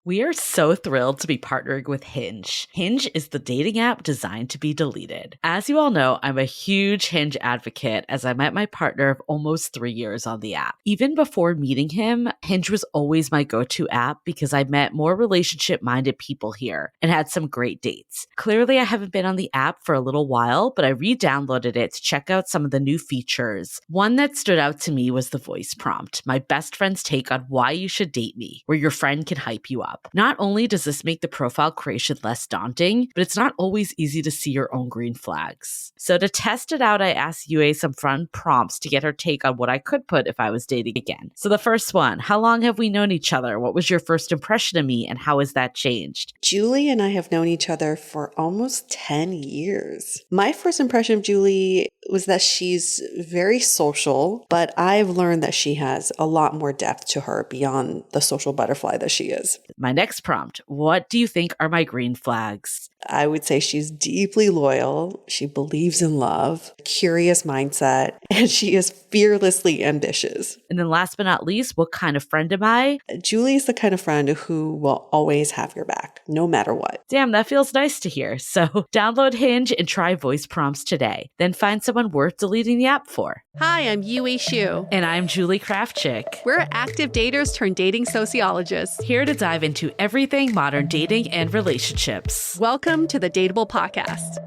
We are so thrilled to be partnering with Hinge. Hinge is the dating app designed to be deleted. As you all know, I'm a huge Hinge advocate as I met my partner of almost 3 years on the app. Even before meeting him, Hinge was always my go-to app because I met more relationship-minded people here and had some great dates. Clearly, I haven't been on the app for a little while, but I re-downloaded it to check out some of the new features. One that stood out to me was the voice prompt, my best friend's take on why you should date me, where your friend can hype you up. Not only does this make the profile creation less daunting, but it's not always easy to see your own green flags. So to test it out, I asked Yue some fun prompts to get her take on what I could put if I was dating again. So the first one, how long have we known each other? What was your first impression of me and how has that changed? Julie and I have known each other for almost 10 years. My first impression of Julie was that she's very social, but I've learned that she has a lot more depth to her beyond the social butterfly that she is. My next prompt, what do you think are my green flags? I would say she's deeply loyal. She believes in love, curious mindset, and she is fearlessly ambitious. And then last but not least, what kind of friend am I? Julie is the kind of friend who will always have your back, no matter what. Damn, that feels nice to hear. So download Hinge and try voice prompts today. Then find someone worth deleting the app for. Hi, I'm Yue Xu. And I'm Julie Kraftchick. We're active daters turned dating sociologists. Here to dive into everything modern dating and relationships. Welcome to the Dateable Podcast.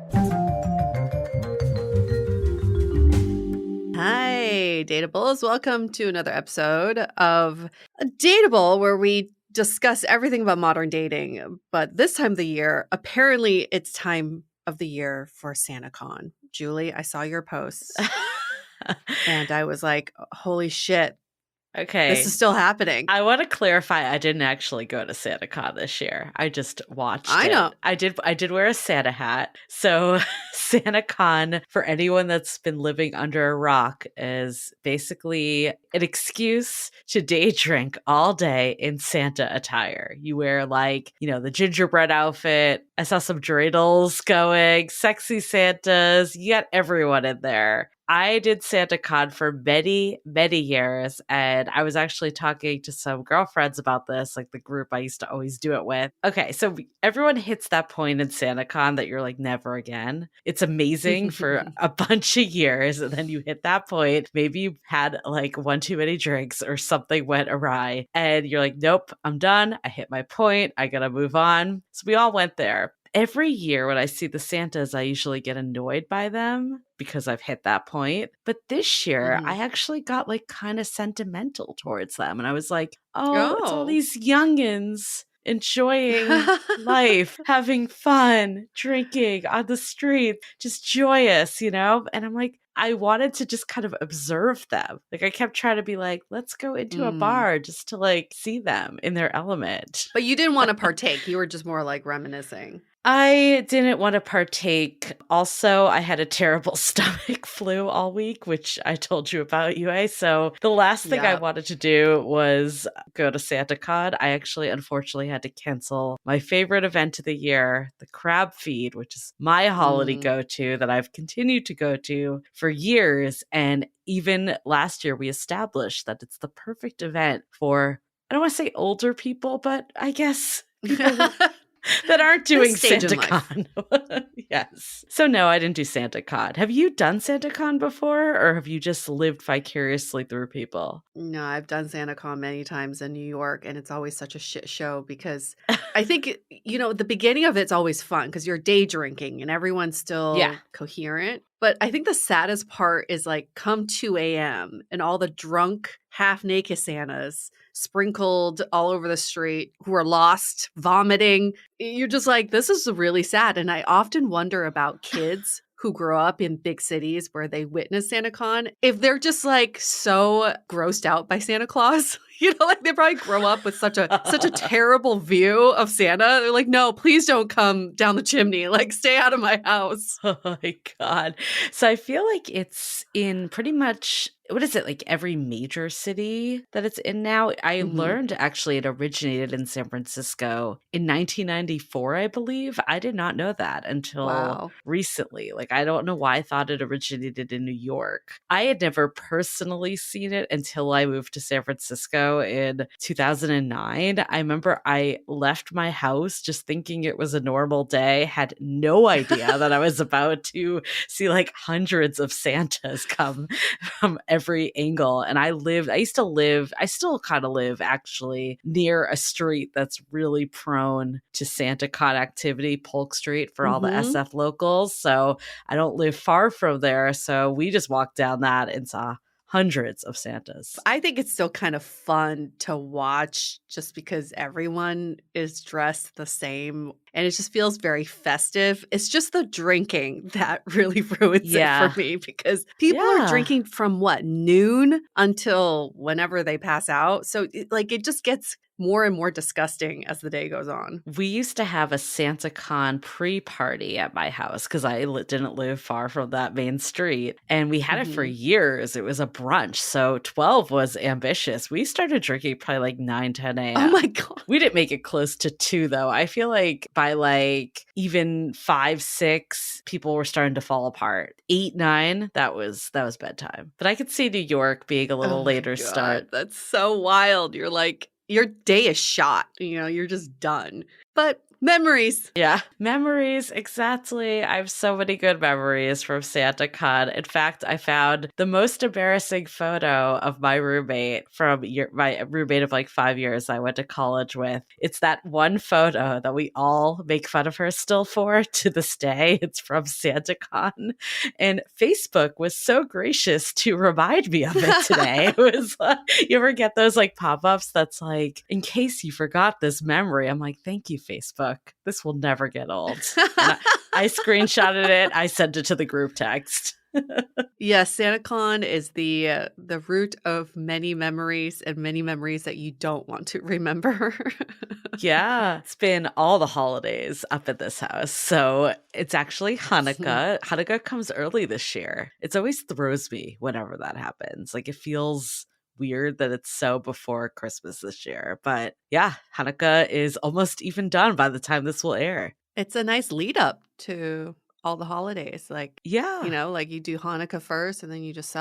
Hi, Dateables. Welcome to another episode of Dateable, where we discuss everything about modern dating. But this time of the year, apparently it's time of the year for SantaCon. Julie, I saw your posts and I was like, holy shit. Okay. This is still happening. I want to clarify, I didn't actually go to SantaCon this year. I just watched I know. I did wear a Santa hat. So SantaCon, for anyone that's been living under a rock, is basically an excuse to day drink all day in Santa attire. You wear the gingerbread outfit. I saw some dreidels going, sexy Santas. You got everyone in there. I did SantaCon for many, many years, and I was actually talking to some girlfriends about this, like the group I used to always do it with. Okay, so everyone hits that point in SantaCon that you're like, never again. It's amazing for a bunch of years, and then you hit that point. Maybe you had like one too many drinks or something went awry, and you're like, nope, I'm done. I hit my point. I gotta move on. So we all went there. Every year when I see the Santas, I usually get annoyed by them because I've hit that point. But this year, I actually got like kind of sentimental towards them. And I was like, it's all these youngins enjoying life, having fun, drinking on the street, just joyous, you know? And I'm like, I wanted to just kind of observe them. Like I kept trying to be like, let's go into a bar just to like see them in their element. But you didn't want to partake. You were just more like reminiscing. I didn't want to partake. Also, I had a terrible stomach flu all week, which I told you about, Yue. So the last thing I wanted to do was go to SantaCon. I actually, unfortunately, had to cancel my favorite event of the year, the crab feed, which is my holiday go-to that I've continued to go to for years. And even last year, we established that it's the perfect event for, I don't want to say older people, but I guess people that aren't doing SantaCon. Yes. So no, I didn't do SantaCon. Have you done SantaCon before, or have you just lived vicariously through people? No, I've done SantaCon many times in New York, and it's always such a shit show because I think, the beginning of it's always fun because you're day drinking and everyone's still coherent. But I think the saddest part is like come 2 a.m. and all the drunk, half-naked Santas sprinkled all over the street who are lost, vomiting. You're just like, this is really sad. And I often wonder about kids who grow up in big cities where they witness SantaCon, if they're just like so grossed out by Santa Claus. Like they probably grow up with such a terrible view of Santa. They're like, no, please don't come down the chimney. Like, stay out of my house. Oh my God. So I feel like it's in pretty much, what is it, like every major city that it's in now? I learned actually it originated in San Francisco in 1994, I believe. I did not know that until recently. Like, I don't know why I thought it originated in New York. I had never personally seen it until I moved to San Francisco. ago in 2009. I remember I left my house just thinking it was a normal day, had no idea that I was about to see like hundreds of Santas come from every angle. And I still kind of live actually near a street that's really prone to SantaCon activity, Polk Street for all the SF locals. So I don't live far from there. So we just walked down that and saw hundreds of Santas. I think it's still kind of fun to watch just because everyone is dressed the same and it just feels very festive. It's just the drinking that really ruins it for me because people are drinking from noon until whenever they pass out. So it just gets more and more disgusting as the day goes on. We used to have a SantaCon pre-party at my house because I didn't live far from that main street. And we had it for years. It was a brunch. So 12 was ambitious. We started drinking probably like 9, 10 a.m. Oh my God. We didn't make it close to 2 though. I feel like by like even 5, 6, people were starting to fall apart. 8, 9, that was bedtime. But I could see New York being a little later start. That's so wild. You're like, your day is shot, you're just done. But memories. Yeah, memories, exactly. I have so many good memories from SantaCon. In fact, I found the most embarrassing photo of my roommate from my roommate of like 5 years I went to college with. It's that one photo that we all make fun of her still for to this day. It's from SantaCon. And Facebook was so gracious to remind me of it today. It was like, you ever get those like pop-ups that's like, in case you forgot this memory? I'm like, thank you, Facebook. This will never get old. I screenshotted it. I sent it to the group text. Yes, SantaCon is the root of many memories and many memories that you don't want to remember. Yeah, it's been all the holidays up at this house. So it's actually Hanukkah. Hanukkah comes early this year. It always throws me whenever that happens. Like it feels weird that it's so before Christmas this year. But yeah, Hanukkah is almost even done by the time this will air. It's a nice lead up to all the holidays. Like, like you do Hanukkah first and then you just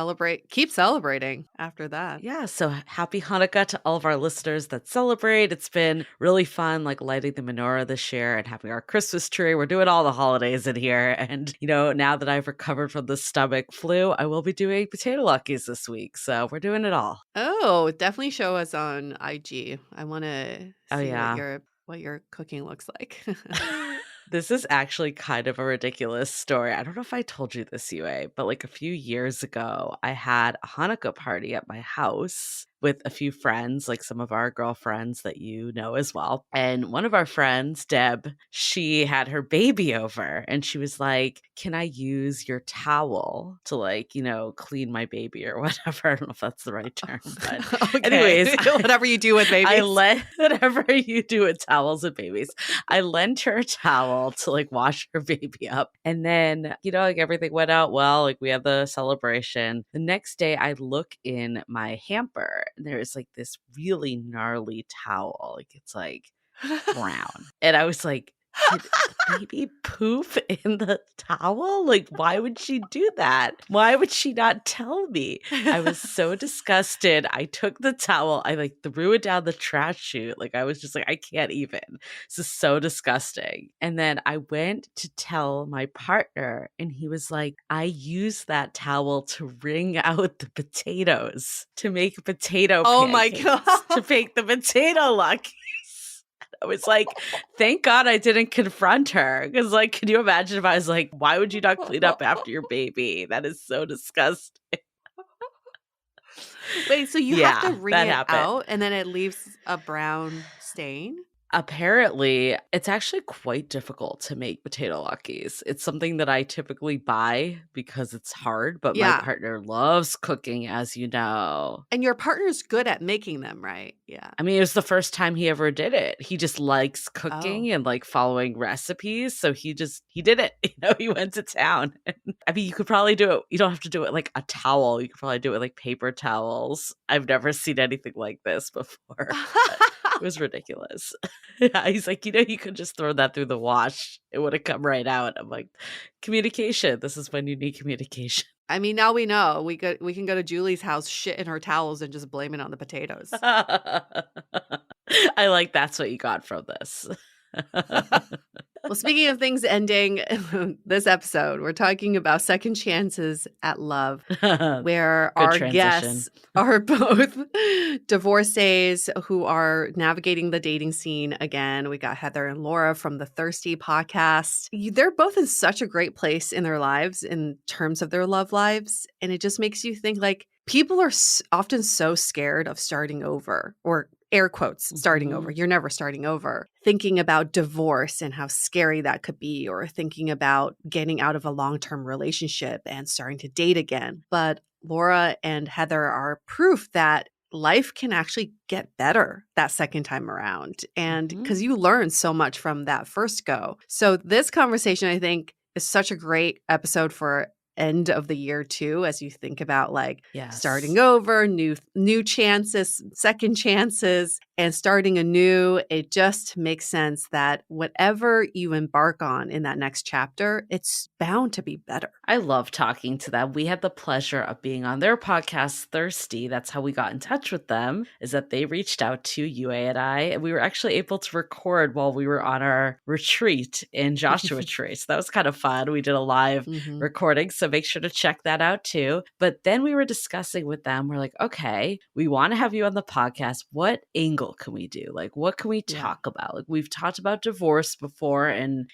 keep celebrating after that. Yeah. So happy Hanukkah to all of our listeners that celebrate. It's been really fun, like lighting the menorah this year and having our Christmas tree. We're doing all the holidays in here. And, now that I've recovered from the stomach flu, I will be doing potato Luckies this week. So we're doing it all. Oh, definitely show us on IG. I want to see what your cooking looks like. This is actually kind of a ridiculous story. I don't know if I told you this, Yue, but like a few years ago, I had a Hanukkah party at my house with a few friends, like some of our girlfriends that you know as well. And one of our friends, Deb, she had her baby over and she was like, can I use your towel to like, clean my baby or whatever? I don't know if that's the right term, but anyways. Whatever you do with babies. Whatever you do with towels and babies. I lent her a towel to like wash her baby up. And then, like everything went out well. Like we had the celebration. The next day I look in my hamper. There's like this really gnarly towel. Like it's like brown. And I was like, did the baby poop in the towel? Like, why would she do that? Why would she not tell me? I was so disgusted. I took the towel. I like threw it down the trash chute. Like I was just like, I can't even. This is so disgusting. And then I went to tell my partner and he was like, I used that towel to wring out the potatoes to make potato pancakes. Oh my God. To make the potato lucky. I was like, thank God I didn't confront her. Because, like, can you imagine if I was like, why would you not clean up after your baby? That is so disgusting. Wait, so you have to wring it out and then it leaves a brown stain? Apparently, it's actually quite difficult to make potato Luckies. It's something that I typically buy because it's hard, but my partner loves cooking, as you know. And your partner's good at making them, right? Yeah. I mean, it was the first time he ever did it. He just likes cooking and like following recipes. So he did it. He went to town. I mean, you could probably do it. You don't have to do it like a towel. You could probably do it like paper towels. I've never seen anything like this before. It was ridiculous. Yeah, he's like, you could just throw that through the wash. It would have come right out. I'm like, communication. This is when you need communication. I mean, now we know. We can go to Julie's house, shit in her towels, and just blame it on the potatoes. I like that's what you got from this. Well, speaking of things ending this episode, we're talking about second chances at love, where Good our transition. guests are both divorcees who are navigating the dating scene again. We got Heather and Laura from the Thirsty podcast. They're both in such a great place in their lives in terms of their love lives. And it just makes you think like people are often so scared of starting over, or air quotes, starting over. You're never starting over. Thinking about divorce and how scary that could be, or thinking about getting out of a long-term relationship and starting to date again. But Laura and Heather are proof that life can actually get better that second time around. And because you learn so much from that first go. So this conversation, I think, is such a great episode for end of the year too, as you think about like starting over, new chances, second chances, and starting anew. It just makes sense that whatever you embark on in that next chapter, it's bound to be better. I love talking to them. We had the pleasure of being on their podcast, Thirsty. That's how we got in touch with them, is that they reached out to UA and I, and we were actually able to record while we were on our retreat in Joshua Tree. So that was kind of fun. We did a live recording, so make sure to check that out too. But then we were discussing with them, we're like, okay, we want to have you on the podcast. What angle can we do? Like, what can we talk about? Like, we've talked about divorce before, and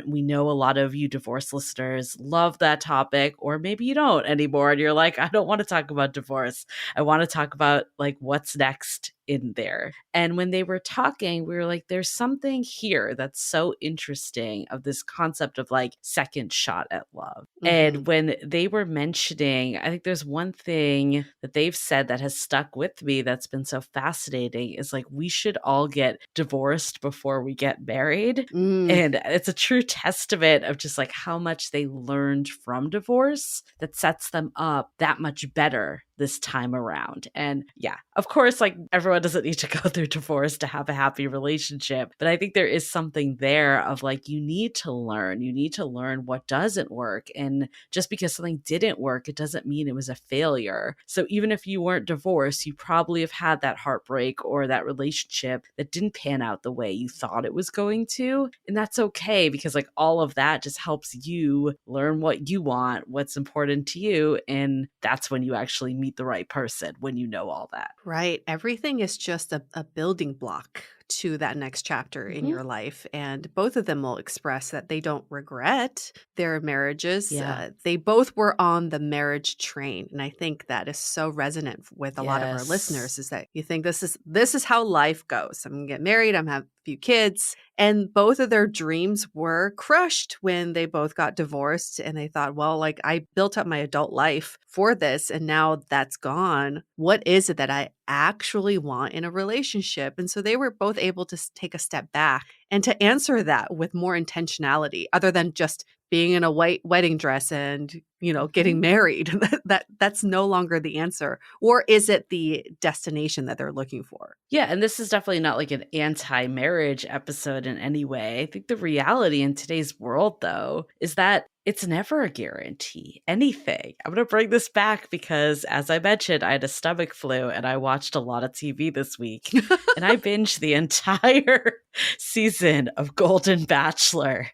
we know a lot of you divorce listeners love that topic, or maybe you don't anymore and you're like, I don't want to talk about divorce. I want to talk about like what's next in there. And when they were talking, we were like, there's something here that's so interesting of this concept of like second shot at love. And when they were mentioning, I think there's one thing that they've said that has stuck with me that's been so fascinating is like, we should all get divorced before we get married. And it's a true testament of just like how much they learned from divorce that sets them up that much better this time around. And yeah, of course, like everyone doesn't need to go through divorce to have a happy relationship. But I think there is something there of like, you need to learn what doesn't work. And just because something didn't work, it doesn't mean it was a failure. So even if you weren't divorced, you probably have had that heartbreak or that relationship that didn't pan out the way you thought it was going to. And that's okay, because like all of that just helps you learn what you want, what's important to you. And that's when you actually meet the right person, when you know all that. Right. Everything is just a building block to that next chapter in your life. And both of them will express that they don't regret their marriages. They both were on the marriage train. And I think that is so resonant with a lot of our listeners, is that you think this is how life goes. I'm going to get married. I'm going to have a few kids. And both of their dreams were crushed when they both got divorced. And they thought, well, like I built up my adult life for this, and now that's gone. What is it that I actually want in a relationship? And so they were both able to take a step back and to answer that with more intentionality, other than just being in a white wedding dress and, getting married. That's no longer the answer. Or is it the destination that they're looking for? Yeah. And this is definitely not like an anti-marriage episode in any way. I think the reality in today's world, though, is that it's never a guarantee. Anything. I'm going to bring this back because, as I mentioned, I had a stomach flu and I watched a lot of TV this week. And I binged the entire season of Golden Bachelor,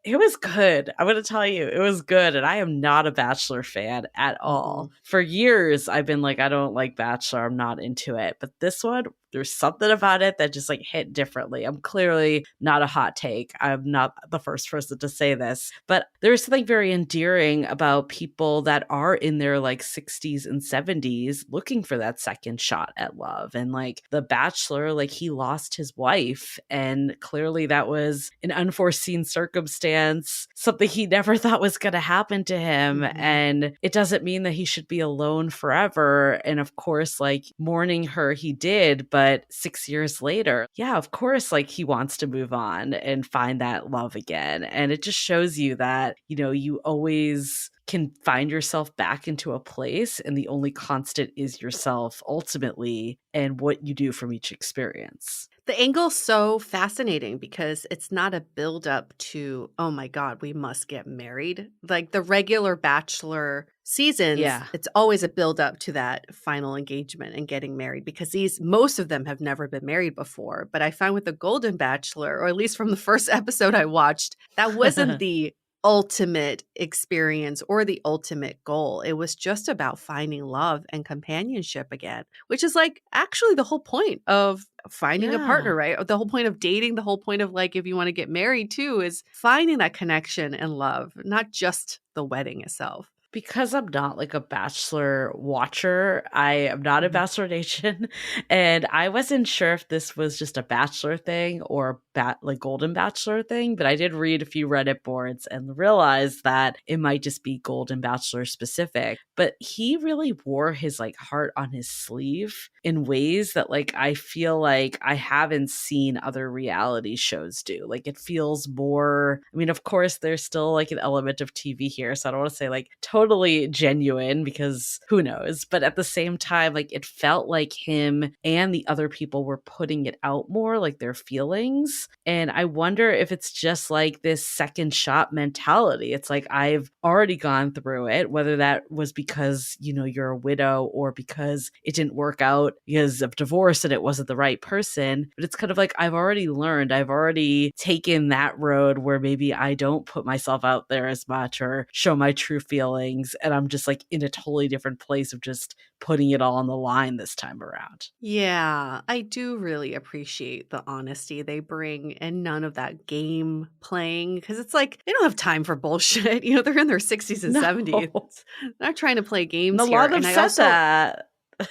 it was good. I'm going to tell you, it was good. And I am not a Bachelor fan at all. For years, I've been like, I don't like Bachelor. I'm not into it. But this one, there's something about it that just like hit differently. I'm clearly not a hot take. I'm not the first person to say this, but there's something very endearing about people that are in their like 60s and 70s looking for that second shot at love. And like The Bachelor, like he lost his wife, and clearly that was an unforeseen circumstance, something he never thought was going to happen to him. And it doesn't mean that he should be alone forever. And of course, like mourning her, he did, but 6 years later, of course, like he wants to move on and find that love again. And it just shows you that, you always can find yourself back into a place, and the only constant is yourself ultimately, and what you do from each experience. The angle's so fascinating because it's not a buildup to, oh my God, we must get married. Like the regular Bachelor seasons, Yeah. it's always a buildup to that final engagement and getting married because most of them have never been married before. But I find with the Golden Bachelor, or at least from the first episode I watched, that wasn't the ultimate experience or the ultimate goal. It was just about finding love and companionship again, which is like actually the whole point of finding a partner, right? The whole point of dating, the whole point of like, if you want to get married too, is finding that connection and love, not just the wedding itself. Because I'm not like a Bachelor watcher, I am not a Bachelor Nation, and I wasn't sure if this was just a Bachelor thing or like Golden Bachelor thing, but I did read a few Reddit boards and realized that it might just be Golden Bachelor specific. But he really wore his like heart on his sleeve in ways that like I feel like I haven't seen other reality shows do. Like it feels more, I mean, of course, there's still like an element of TV here, so I don't want to say like totally genuine because who knows, but at the same time, like it felt like him and the other people were putting it out more, like their feelings. And I wonder if it's just like this second shot mentality. It's like I've already gone through it, whether that was because, you know, you're a widow or because it didn't work out because of divorce and it wasn't the right person. But it's kind of like I've already learned, I've already taken that road where maybe I don't put myself out there as much or show my true feelings. And I'm just like in a totally different place of just putting it all on the line this time around. Yeah, I do really appreciate the honesty they bring and none of that game playing because it's like they don't have time for bullshit. You know, they're in their 60s and 70s. They're not trying to play games And a here. lot of them said that.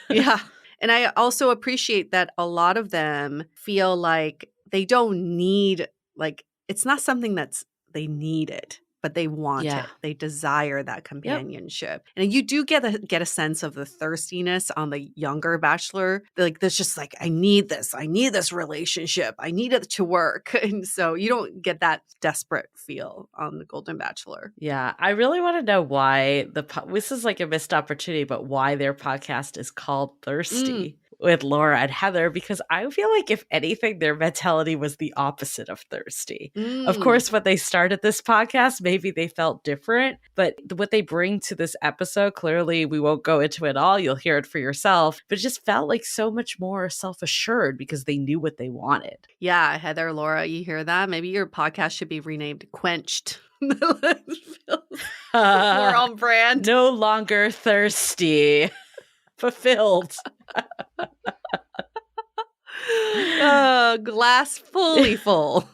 Yeah. And I also appreciate that a lot of them feel like they don't need, like, it's not something that's they need it, but they want it. They desire that companionship. Yep. And you do get a sense of the thirstiness on the younger Bachelor. Like there's just like, I need this relationship. I need it to work. And so you don't get that desperate feel on the Golden Bachelor. Yeah. I really want to know why this is like a missed opportunity, but why their podcast is called Thirsty. With Laura and Heather, because I feel like if anything, their mentality was the opposite of thirsty. Of course, when they started this podcast, maybe they felt different, but what they bring to this episode, clearly we won't go into it all. You'll hear it for yourself, but it just felt like so much more self-assured because they knew what they wanted. Yeah, Heather, Laura, you hear that? Maybe your podcast should be renamed Quenched. More on brand. No longer thirsty. Fulfilled. Glass fully full.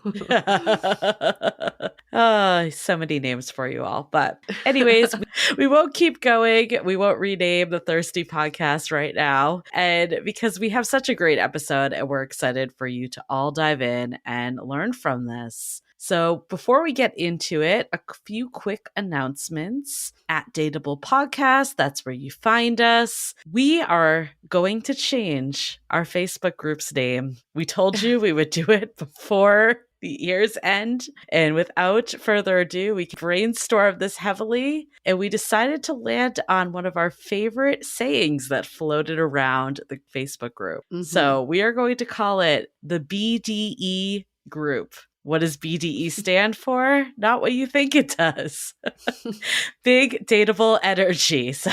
So many names for you all. But anyways, we won't keep going. We won't rename the Thirsty podcast right now. And because we have such a great episode and we're excited for you to all dive in and learn from this. So before we get into it, a few quick announcements. At DATEABLE Podcast, that's where you find us. We are going to change our Facebook group's name. We told you we would do it before the year's end. And without further ado, we brainstormed this heavily and we decided to land on one of our favorite sayings that floated around the Facebook group. So we are going to call it the BDE group. What does BDE stand for? Not what you think it does. Big Dateable Energy. So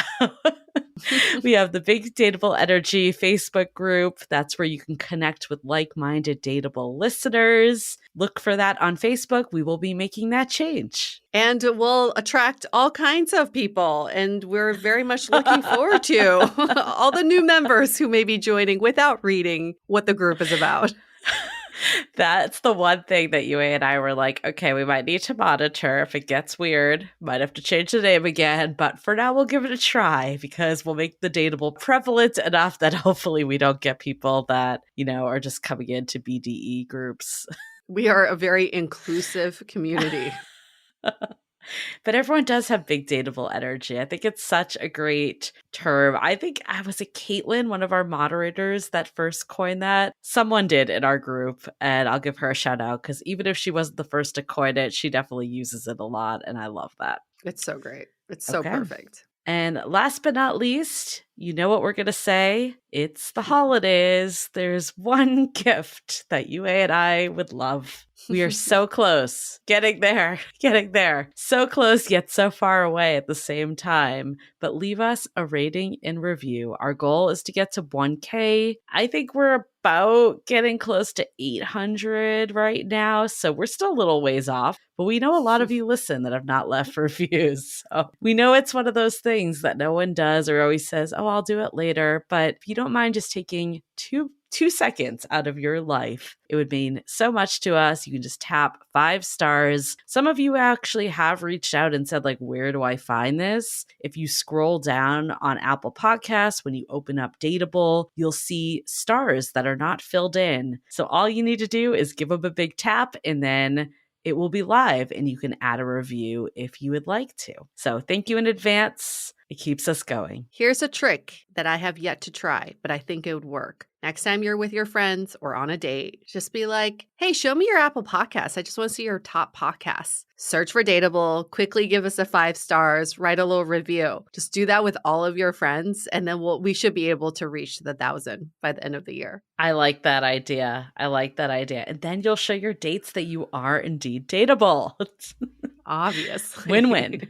we have the Big Dateable Energy Facebook group. That's where you can connect with like-minded dateable listeners. Look for that on Facebook. We will be making that change. And we'll attract all kinds of people. And we're very much looking forward to all the new members who may be joining without reading what the group is about. That's the one thing that Yue and I were like, okay, we might need to monitor. If it gets weird, might have to change the name again. But for now, we'll give it a try because we'll make the dateable prevalent enough that hopefully we don't get people that, you know, are just coming into BDE groups. We are a very inclusive community. But everyone does have big dateable energy. I think it's such a great term. I think was it Caitlin, one of our moderators, that first coined that? Someone did in our group, and I'll give her a shout out because even if she wasn't the first to coin it, she definitely uses it a lot, and I love that. It's so great. It's so perfect. And last but not least, you know what we're going to say? It's the holidays. There's one gift that you and I would love. We are so close. Getting there. So close, yet so far away at the same time. But leave us a rating and review. Our goal is to get to 1K. I think we're about getting close to 800 right now. So we're still a little ways off. But we know a lot of you listen that have not left reviews. So we know it's one of those things that no one does or always says, oh, I'll do it later. But if you don't mind just taking two seconds out of your life, it would mean so much to us. You can just tap 5 stars. Some of you actually have reached out and said, like, where do I find this? If you scroll down on Apple Podcasts, when you open up Dateable, you'll see stars that are not filled in. So all you need to do is give them a big tap, and then it will be live and you can add a review if you would like to. So thank you in advance. It keeps us going. Here's a trick that I have yet to try, but I think it would work. Next time you're with your friends or on a date, just be like, hey, show me your Apple Podcasts. I just want to see your top podcasts. Search for Dateable, quickly give us a 5 stars, write a little review. Just do that with all of your friends, and then we should be able to reach the 1,000 by the end of the year. I like that idea. And then you'll show your dates that you are indeed dateable. Obviously. Win-win.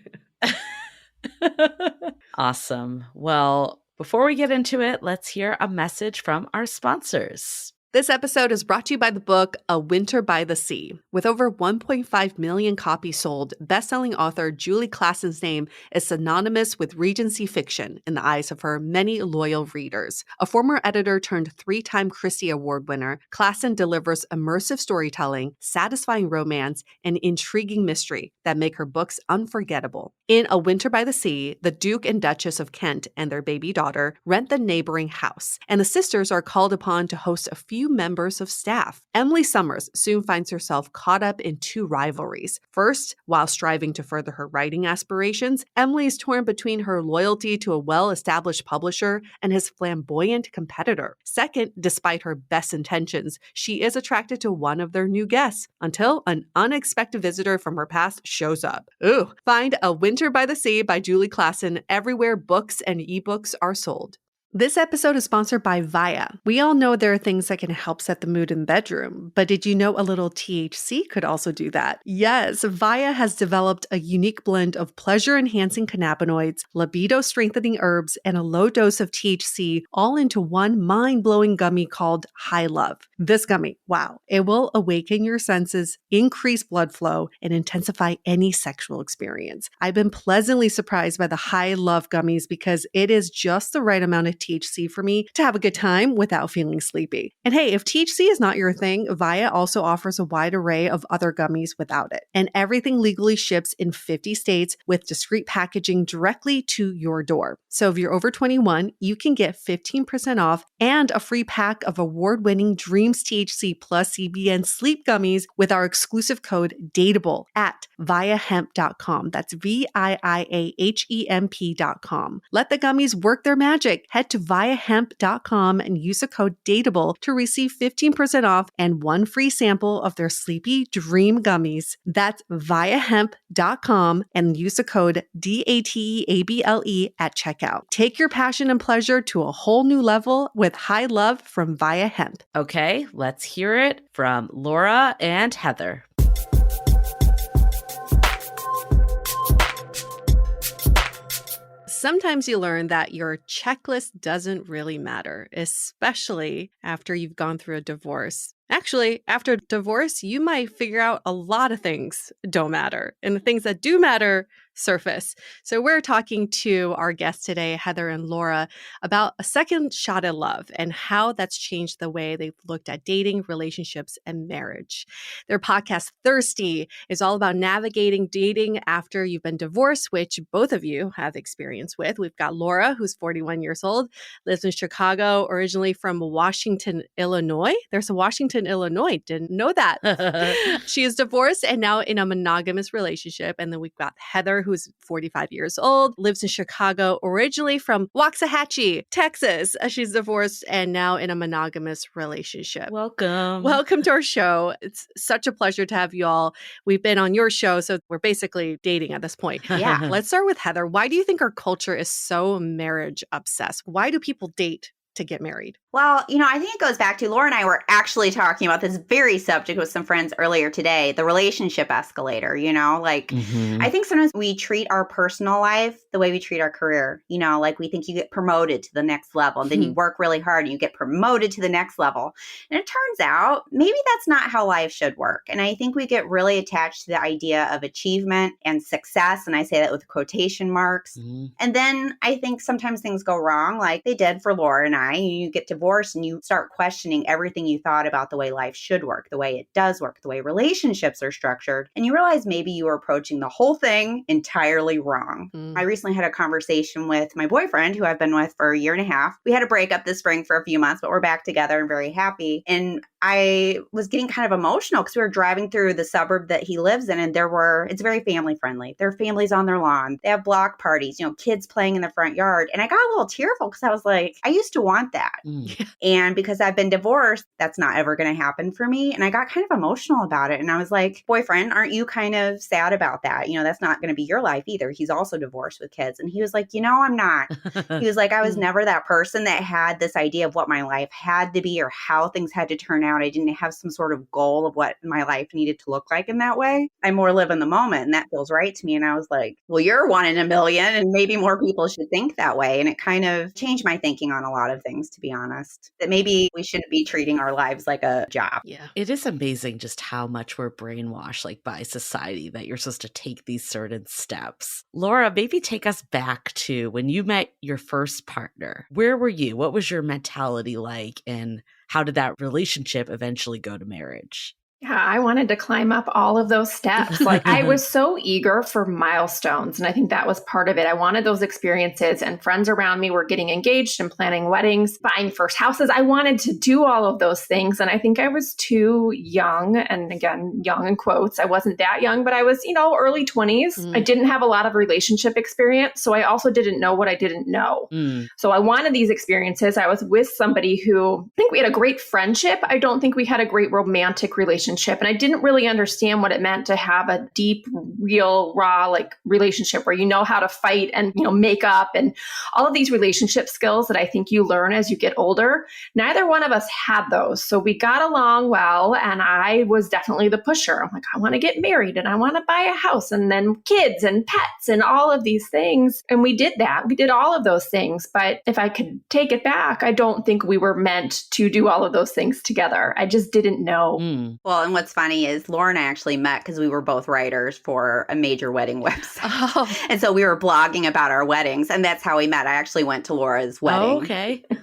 Awesome. Well, before we get into it, let's hear a message from our sponsors. This episode is brought to you by the book A Winter by the Sea. With over 1.5 million copies sold, best-selling author Julie Klassen's name is synonymous with Regency fiction in the eyes of her many loyal readers. A former editor turned 3-time Christie Award winner, Klassen delivers immersive storytelling, satisfying romance, and intriguing mystery that make her books unforgettable. In A Winter by the Sea, the Duke and Duchess of Kent and their baby daughter rent the neighboring house, and the sisters are called upon to host a few members of staff. Emily Summers soon finds herself caught up in 2 rivalries. First, while striving to further her writing aspirations, Emily is torn between her loyalty to a well-established publisher and his flamboyant competitor. Second, despite her best intentions, she is attracted to one of their new guests until an unexpected visitor from her past shows up. Ooh! Find A Winter by the Sea by Julie Klassen everywhere books and ebooks are sold. This episode is sponsored by Via. We all know there are things that can help set the mood in the bedroom, but did you know a little THC could also do that? Yes, Via has developed a unique blend of pleasure-enhancing cannabinoids, libido-strengthening herbs, and a low dose of THC all into one mind-blowing gummy called High Love. This gummy, wow, it will awaken your senses, increase blood flow, and intensify any sexual experience. I've been pleasantly surprised by the High Love gummies because it is just the right amount of THC for me to have a good time without feeling sleepy. And hey, if THC is not your thing, Via also offers a wide array of other gummies without it. And everything legally ships in 50 states with discreet packaging directly to your door. So if you're over 21, you can get 15% off and a free pack of award-winning Dreams THC plus CBN sleep gummies with our exclusive code DATEABLE at viahemp.com. That's VIIAHEMP.com. Let the gummies work their magic. Head to viahemp.com and use the code DATEABLE to receive 15% off and 1 free sample of their Sleepy Dream gummies. That's viahemp.com and use the code DATEABLE at checkout. Take your passion and pleasure to a whole new level with High Love from Via Hemp. Okay, let's hear it from Laura and Heather. Sometimes you learn that your checklist doesn't really matter, especially after you've gone through a divorce. Actually, after divorce, you might figure out a lot of things don't matter, and the things that do matter surface. So we're talking to our guests today, Heather and Laura, about a second shot at love and how that's changed the way they've looked at dating, relationships, and marriage. Their podcast, Thirsty, is all about navigating dating after you've been divorced, which both of you have experience with. We've got Laura, who's 41 years old, lives in Chicago, originally from Washington, Illinois. There's a Washington, Illinois. Didn't know that. She is divorced and now in a monogamous relationship. And then we've got Heather, who's 45 years old, lives in Chicago, originally from Waxahachie, Texas. She's divorced and now in a monogamous relationship. Welcome. Welcome to our show. It's such a pleasure to have you all. We've been on your show, so we're basically dating at this point. Yeah. Let's start with Heather. Why do you think our culture is so marriage obsessed? Why do people date to get married? Well, I think it goes back to Laura and I were actually talking about this very subject with some friends earlier today, the relationship escalator, I think sometimes we treat our personal life the way we treat our career, like we think you get promoted to the next level and then you work really hard and you get promoted to the next level. And it turns out maybe that's not how life should work. And I think we get really attached to the idea of achievement and success. And I say that with quotation marks. And then I think sometimes things go wrong like they did for Laura and I. You get divorced and you start questioning everything you thought about the way life should work, the way it does work, the way relationships are structured. And you realize maybe you were approaching the whole thing entirely wrong. I recently had a conversation with my boyfriend, who I've been with for a year and a half. We had a breakup this spring for a few months, but we're back together and very happy. And I was getting kind of emotional because we were driving through the suburb that he lives in, and it's very family friendly. There are families on their lawn. They have block parties, kids playing in the front yard. And I got a little tearful because I was like, I used to want that. And because I've been divorced, that's not ever going to happen for me. And I got kind of emotional about it. And I was like, boyfriend, aren't you kind of sad about that? That's not going to be your life either. He's also divorced with kids. And he was like, I'm not. He was like, I was never that person that had this idea of what my life had to be or how things had to turn out. I didn't have some sort of goal of what my life needed to look like in that way. I more live in the moment, and that feels right to me. And I was like, well, you're one in a million, and maybe more people should think that way. And it kind of changed my thinking on a lot of things, to be honest, that maybe we shouldn't be treating our lives like a job. Yeah. It is amazing just how much we're brainwashed by society that you're supposed to take these certain steps. Laura, maybe take us back to when you met your first partner. Where were you? What was your mentality like? And how did that relationship eventually go to marriage? Yeah, I wanted to climb up all of those steps. I was so eager for milestones. And I think that was part of it. I wanted those experiences, and friends around me were getting engaged and planning weddings, buying first houses. I wanted to do all of those things. And I think I was too young. And again, young in quotes. I wasn't that young, but I was, early 20s. I didn't have a lot of relationship experience. So I also didn't know what I didn't know. So I wanted these experiences. I was with somebody who I think we had a great friendship. I don't think we had a great romantic relationship. And I didn't really understand what it meant to have a deep, real, raw, relationship where you know how to fight and, make up and all of these relationship skills that I think you learn as you get older. Neither one of us had those. So we got along well. And I was definitely the pusher. I'm like, I want to get married and I want to buy a house and then kids and pets and all of these things. And we did that. We did all of those things. But if I could take it back, I don't think we were meant to do all of those things together. I just didn't know. Well, and what's funny is Laura and I actually met because we were both writers for a major wedding website. And so we were blogging about our weddings, and that's how we met. I actually went to Laura's wedding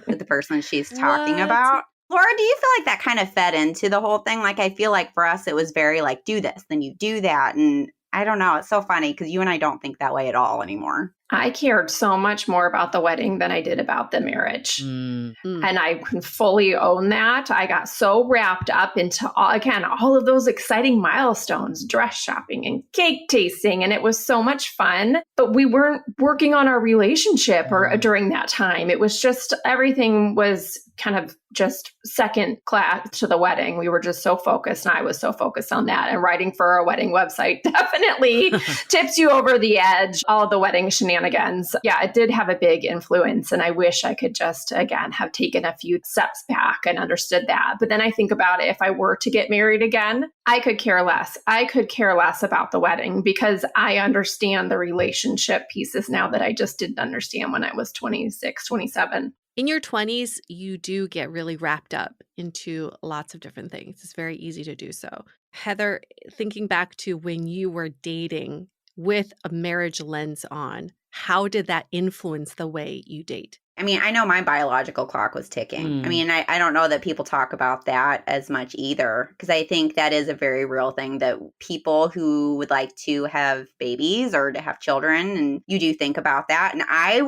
with the person she's talking about. Laura, do you feel like that kind of fed into the whole thing? I feel like for us, it was very do this, then you do that. And I don't know. It's so funny because you and I don't think that way at all anymore. I cared so much more about the wedding than I did about the marriage. And I can fully own that. I got so wrapped up into, all of those exciting milestones, dress shopping and cake tasting. And it was so much fun. But we weren't working on our relationship during that time. It was just, everything was kind of just second class to the wedding. We were just so focused, and I was so focused on that. And writing for a wedding website definitely tips you over the edge. All of the wedding shenanigans. Yeah, it did have a big influence. And I wish I could just, again, have taken a few steps back and understood that. But then I think about it, if I were to get married again, I could care less. I could care less about the wedding because I understand the relationship pieces now that I just didn't understand when I was 26, 27. In your 20s, you do get really wrapped up into lots of different things. It's very easy to do so. Heather, thinking back to when you were dating with a marriage lens on, how did that influence the way you date? I mean, I know my biological clock was ticking. I mean, I don't know that people talk about that as much either, because I think that is a very real thing that people who would like to have babies or to have children, and you do think about that. And I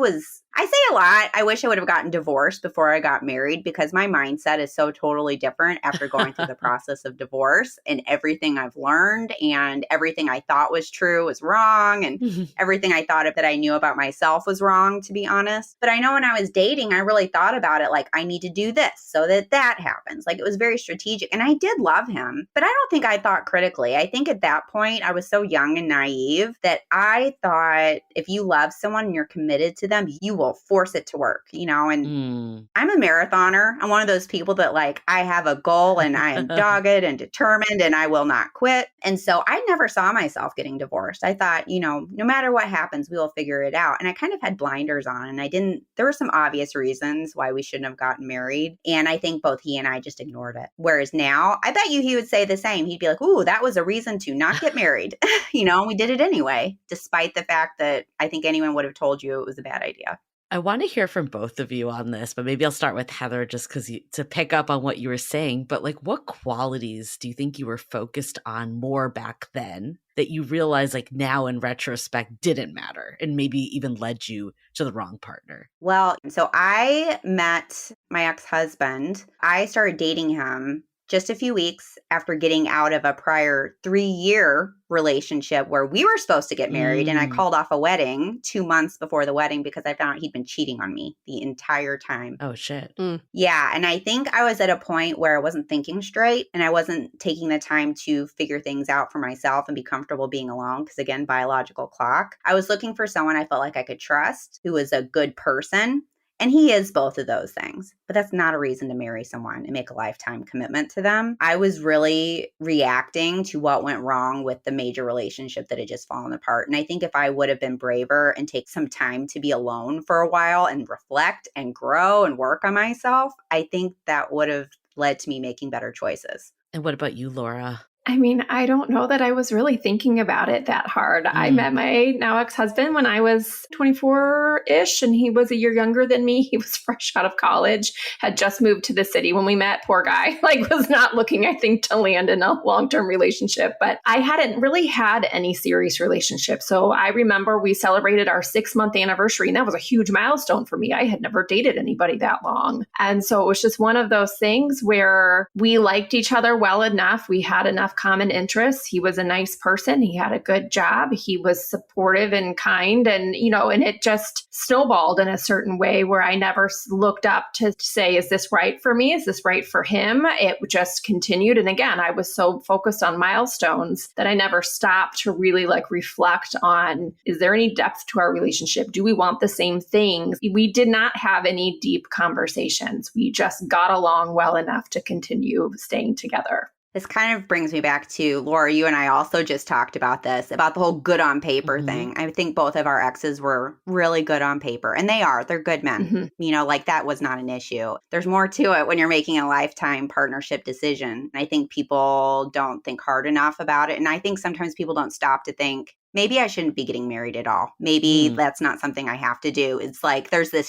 I say a lot. I wish I would have gotten divorced before I got married because my mindset is so totally different after going through the process of divorce, and everything I've learned and everything I thought was true was wrong, and everything I thought that I knew about myself was wrong, to be honest. But I know when I was dating, I really thought about it like, I need to do this so that that happens. Like, it was very strategic, and I did love him, but I don't think I thought critically. I think at that point I was so young and naive that I thought if you love someone and you're committed to them, you will force it to work, you know? And I'm a marathoner. I'm one of those people that like, I have a goal and I am dogged and determined and I will not quit. And so I never saw myself getting divorced. I thought, you know, no matter what happens, we will figure it out. And I kind of had blinders on, and there were some obvious reasons why we shouldn't have gotten married. And I think both he and I just ignored it. Whereas now, I bet you he would say the same. He'd be like, ooh, that was a reason to not get married. You know, we did it anyway, despite the fact that I think anyone would have told you it was a bad idea. I want to hear from both of you on this, but maybe I'll start with Heather just because to pick up on what you were saying. But like, what qualities do you think you were focused on more back then that you realize like now in retrospect didn't matter and maybe even led you to the wrong partner? Well, so I met my ex-husband. I started dating him just a few weeks after getting out of a prior 3-year relationship where we were supposed to get married. And I called off a wedding 2 months before the wedding because I found out he'd been cheating on me the entire time. Oh, shit. Yeah. And I think I was at a point where I wasn't thinking straight and I wasn't taking the time to figure things out for myself and be comfortable being alone. Because again, biological clock. I was looking for someone I felt like I could trust, who was a good person. And he is both of those things, but that's not a reason to marry someone and make a lifetime commitment to them. I was really reacting to what went wrong with the major relationship that had just fallen apart. And I think if I would have been braver and take some time to be alone for a while and reflect and grow and work on myself, I think that would have led to me making better choices. And what about you, Laura? I mean, I don't know that I was really thinking about it that hard. I met my now ex-husband when I was 24-ish, and he was a year younger than me. He was fresh out of college, had just moved to the city when we met. Poor guy, like was not looking, I think, to land in a long-term relationship. But I hadn't really had any serious relationship. So I remember we celebrated our 6-month anniversary, and that was a huge milestone for me. I had never dated anybody that long. And so it was just one of those things where we liked each other well enough. We had enough common interests. He was a nice person. He had a good job. He was supportive and kind. And, you know, and it just snowballed in a certain way where I never looked up to say, is this right for me? Is this right for him? It just continued. And again, I was so focused on milestones that I never stopped to really like reflect on, is there any depth to our relationship? Do we want the same things? We did not have any deep conversations. We just got along well enough to continue staying together. This kind of brings me back to, Laura, you and I also just talked about this, about the whole good on paper thing. I think both of our exes were really good on paper, and they're good men. You know, like that was not an issue. There's more to it when you're making a lifetime partnership decision. I think people don't think hard enough about it. And I think sometimes people don't stop to think, maybe I shouldn't be getting married at all. Maybe that's not something I have to do. It's like there's this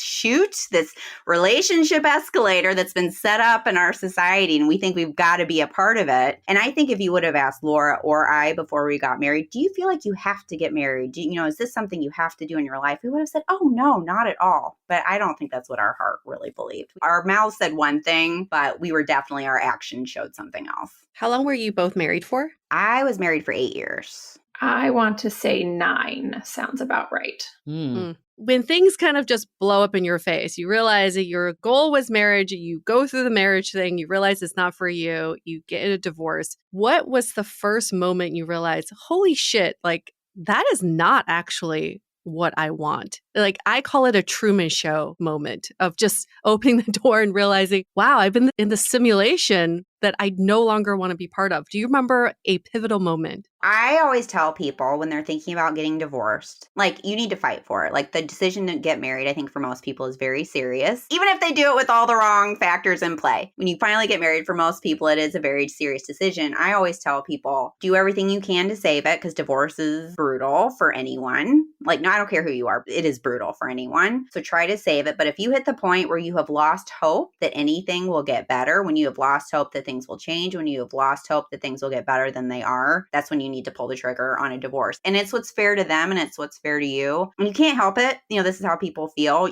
this relationship escalator that's been set up in our society, and we think we've got to be a part of it. And I think if you would have asked Laura or I before we got married, do you feel like you have to get married? Is this something you have to do in your life? We would have said, oh, no, not at all. But I don't think that's what our heart really believed. Our mouths said one thing, but our action showed something else. How long were you both married for? I was married for 8 years. I want to say 9 sounds about right. When things kind of just blow up in your face, you realize that your goal was marriage, you go through the marriage thing, you realize it's not for you, you get a divorce. What was the first moment you realized, holy shit, like that is not actually what I want? Like, I call it a Truman Show moment of just opening the door and realizing, wow, I've been in the simulation that I no longer want to be part of. Do you remember a pivotal moment? I always tell people when they're thinking about getting divorced, like, you need to fight for it. Like, the decision to get married, I think for most people is very serious, even if they do it with all the wrong factors in play. When you finally get married, for most people, it is a very serious decision. I always tell people, do everything you can to save it, because divorce is brutal for anyone. Like, no, I don't care who you are. It is brutal for anyone. So try to save it. But if you hit the point where you have lost hope that anything will get better, when you have lost hope that things will change, when you have lost hope that things will get better than they are, that's when you need to pull the trigger on a divorce. And it's what's fair to them and it's what's fair to you. And you can't help it. This is how people feel.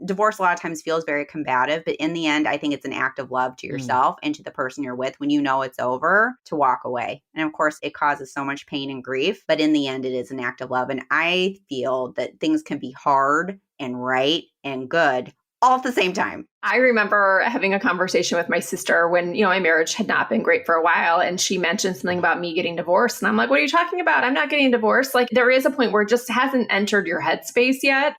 Divorce a lot of times feels very combative, but in the end, I think it's an act of love to yourself and to the person you're with when you know it's over to walk away. And of course, it causes so much pain and grief, but in the end, it is an act of love. And I feel that things can be hard and right and good all at the same time. I remember having a conversation with my sister when, my marriage had not been great for a while. And she mentioned something about me getting divorced. And I'm like, what are you talking about? I'm not getting divorced. Like, there is a point where it just hasn't entered your headspace yet.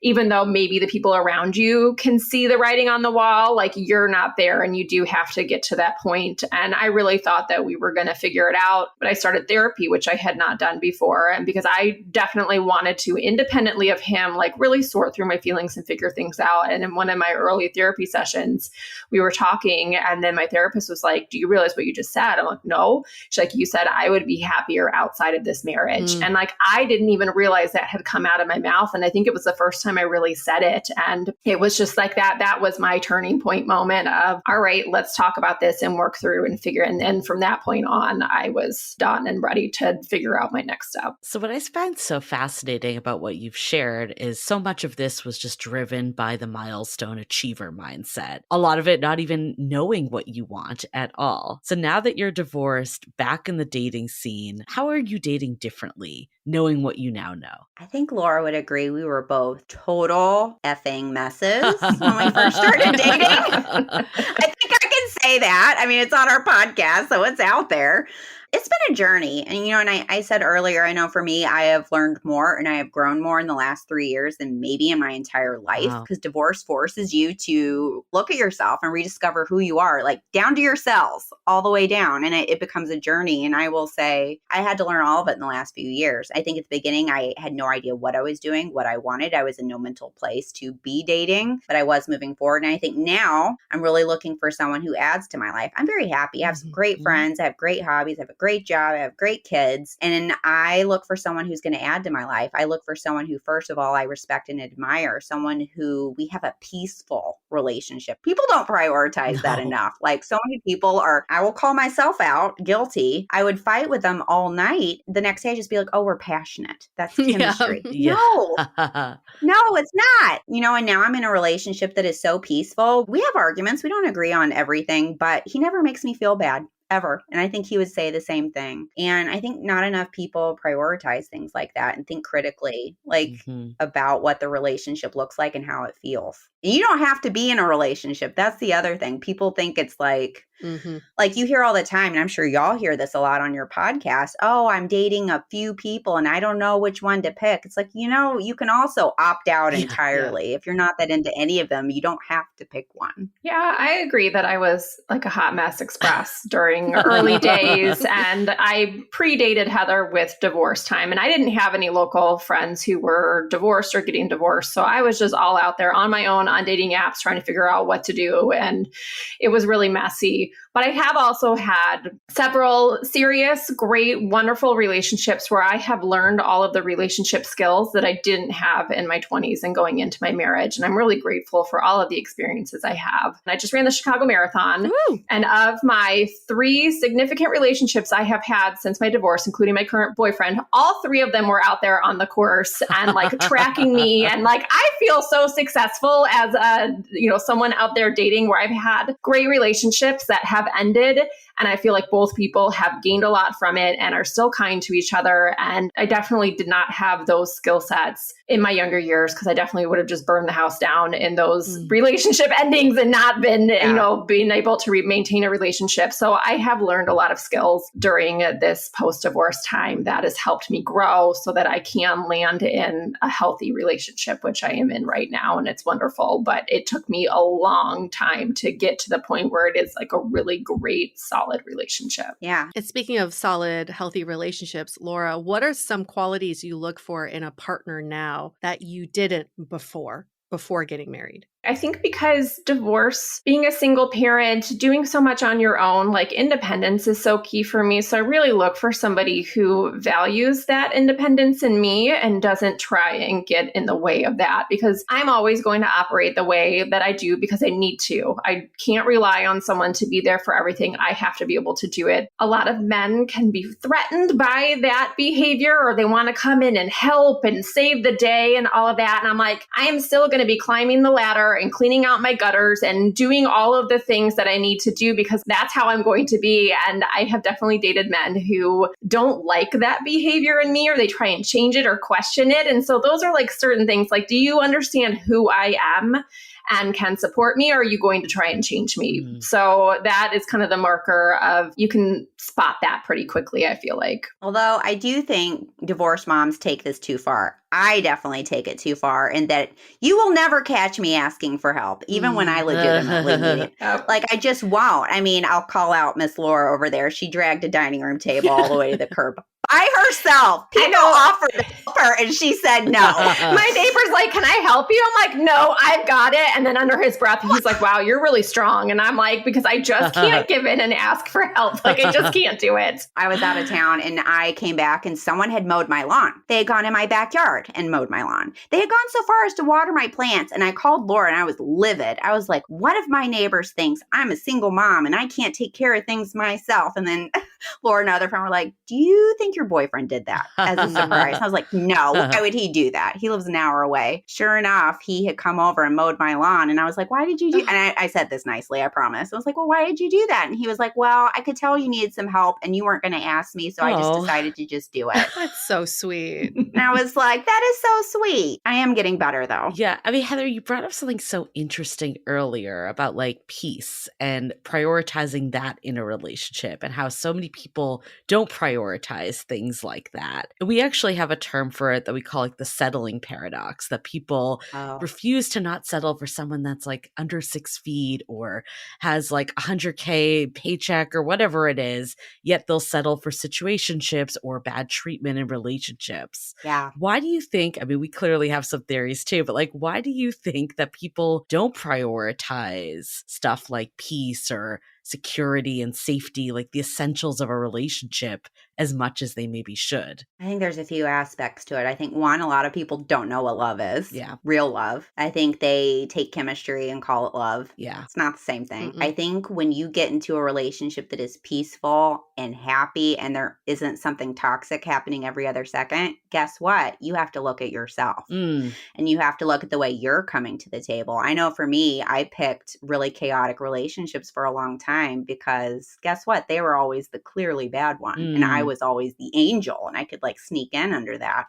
Even though maybe the people around you can see the writing on the wall, like you're not there and you do have to get to that point. And I really thought that we were going to figure it out. But I started therapy, which I had not done before. And because I definitely wanted to, independently of him, like really sort through my feelings and figure things out. And in one of my early therapy sessions, we were talking, and then my therapist was like, do you realize what you just said? I'm like, no. She's like, you said I would be happier outside of this marriage. And like, I didn't even realize that had come out of my mouth. And I think it was the first time I really said it. And it was just like that was my turning point moment of, all right, let's talk about this and work through and figure. And then from that point on, I was done and ready to figure out my next step. So what I find so fascinating about what you've shared is so much of this was just driven by the milestone achiever mindset. A lot of it not even knowing what you want at all. So now that you're divorced, back in the dating scene, how are you dating differently, knowing what you now know? I think Laura would agree. We were both total effing messes when we first started dating. I think I can say that. I mean, it's on our podcast, so it's out there. It's been a journey. And, and I said earlier, I know for me, I have learned more and I have grown more in the last 3 years than maybe in my entire life, because divorce forces you to look at yourself and rediscover who you are, like down to your cells, all the way down. And it becomes a journey. And I will say I had to learn all of it in the last few years. I think at the beginning, I had no idea what I was doing, what I wanted. I was in no mental place to be dating, but I was moving forward. And I think now I'm really looking for someone who adds to my life. I'm very happy. I have some great friends. I have great hobbies. I have a great job. I have great kids. And I look for someone who's going to add to my life. I look for someone who, first of all, I respect and admire, someone who we have a peaceful relationship. People don't prioritize that enough. Like, so many people I will call myself out, guilty. I would fight with them all night. The next day I just be like, oh, we're passionate. That's chemistry. No, it's not. And now I'm in a relationship that is so peaceful. We have arguments. We don't agree on everything, but he never makes me feel bad. Ever. And I think he would say the same thing. And I think not enough people prioritize things like that and think critically, about what the relationship looks like and how it feels. And you don't have to be in a relationship. That's the other thing. People think it's like you hear all the time, and I'm sure y'all hear this a lot on your podcast. Oh, I'm dating a few people and I don't know which one to pick. It's like, you can also opt out entirely. If you're not that into any of them, you don't have to pick one. Yeah, I agree that I was like a hot mess express during early days. And I predated Heather with divorce time. And I didn't have any local friends who were divorced or getting divorced. So I was just all out there on my own on dating apps trying to figure out what to do. And it was really messy. But I have also had several serious, great, wonderful relationships where I have learned all of the relationship skills that I didn't have in my 20s and going into my marriage. And I'm really grateful for all of the experiences I have. And I just ran the Chicago Marathon. Woo! And of my 3 significant relationships I have had since my divorce, including my current boyfriend, all 3 of them were out there on the course and like tracking me. And like, I feel so successful as someone out there dating, where I've had great relationships that have ended. And I feel like both people have gained a lot from it and are still kind to each other. And I definitely did not have those skill sets in my younger years, because I definitely would have just burned the house down in those relationship endings and not been, being able to maintain a relationship. So I have learned a lot of skills during this post-divorce time that has helped me grow so that I can land in a healthy relationship, which I am in right now. And it's wonderful. But it took me a long time to get to the point where it is like a really great, solid relationship. Yeah. And speaking of solid, healthy relationships, Laura, what are some qualities you look for in a partner now that you didn't before getting married? I think because divorce, being a single parent, doing so much on your own, like independence is so key for me. So I really look for somebody who values that independence in me and doesn't try and get in the way of that, because I'm always going to operate the way that I do because I need to. I can't rely on someone to be there for everything. I have to be able to do it. A lot of men can be threatened by that behavior, or they want to come in and help and save the day and all of that. And I'm like, I am still going to be climbing the ladder and cleaning out my gutters and doing all of the things that I need to do because that's how I'm going to be. And I have definitely dated men who don't like that behavior in me, or they try and change it or question it. And so those are like certain things like, do you understand who I am and can support me, or are you going to try and change me? So that is kind of the marker of, you can spot that pretty quickly, I feel like. Although I do think divorced moms take this too far. I definitely take it too far in that you will never catch me asking for help, even when I legitimately need it. Like, I just won't. I mean, I'll call out Miss Laura over there. She dragged a dining room table all the way to the curb by herself. People offered to help her and she said no. My neighbor's like, can I help you? I'm like, no, I've got it. And then under his breath, he's like, wow, you're really strong. And I'm like, because I just can't give in and ask for help. Like, I just can't do it. I was out of town and I came back and someone had mowed my lawn. They had gone in my backyard and mowed my lawn. They had gone so far as to water my plants. And I called Laura and I was livid. I was like, what if my neighbors thinks I'm a single mom and I can't take care of things myself? And then Laura and other friend were like, do you think your boyfriend did that as a surprise? I was like, no, why would he do that? He lives an hour away. Sure enough, he had come over and mowed my lawn. And I was like, why did you do? And I said this nicely, I promise. I was like, well, why did you do that? And he was like, well, I could tell you needed some help and you weren't going to ask me. So I just decided to just do it. That's so sweet. And I was like, that is so sweet. I am getting better though. Yeah. I mean, Heather, you brought up something so interesting earlier about like peace and prioritizing that in a relationship, and how so many people don't prioritize things like that. We actually have a term for it that we call like the settling paradox, that people refuse to not settle for someone that's like under 6 feet or has like 100K paycheck or whatever it is, yet they'll settle for situationships or bad treatment in relationships. Yeah. Why do you think, I mean, we clearly have some theories too, but like, why do you think that people don't prioritize stuff like peace or security and safety, like the essentials of a relationship, as much as they maybe should? I think there's a few aspects to it. I think one, a lot of people don't know what love is. Yeah. Real love. I think they take chemistry and call it love. Yeah. It's not the same thing. I think when you get into a relationship that is peaceful and happy and there isn't something toxic happening every other second, guess what? You have to look at yourself and you have to look at the way you're coming to the table. I know for me, I picked really chaotic relationships for a long time because guess what? They were always the clearly bad one. And I was always the angel and I could like sneak in under that.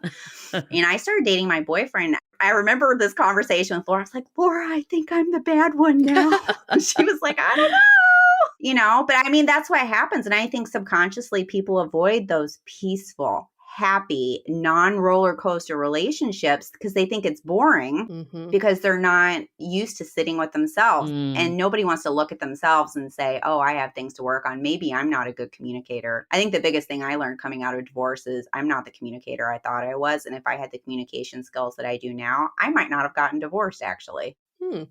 And I started dating my boyfriend. I remember this conversation with Laura. I was like, Laura, I think I'm the bad one now. And she was like, I don't know. You know, but I mean, that's what happens. And I think subconsciously people avoid those peaceful, happy, non-roller coaster relationships because they think it's boring because they're not used to sitting with themselves. And nobody wants to look at themselves and say, oh, I have things to work on. Maybe I'm not a good communicator. I think the biggest thing I learned coming out of divorce is I'm not the communicator I thought I was. And if I had the communication skills that I do now, I might not have gotten divorced actually.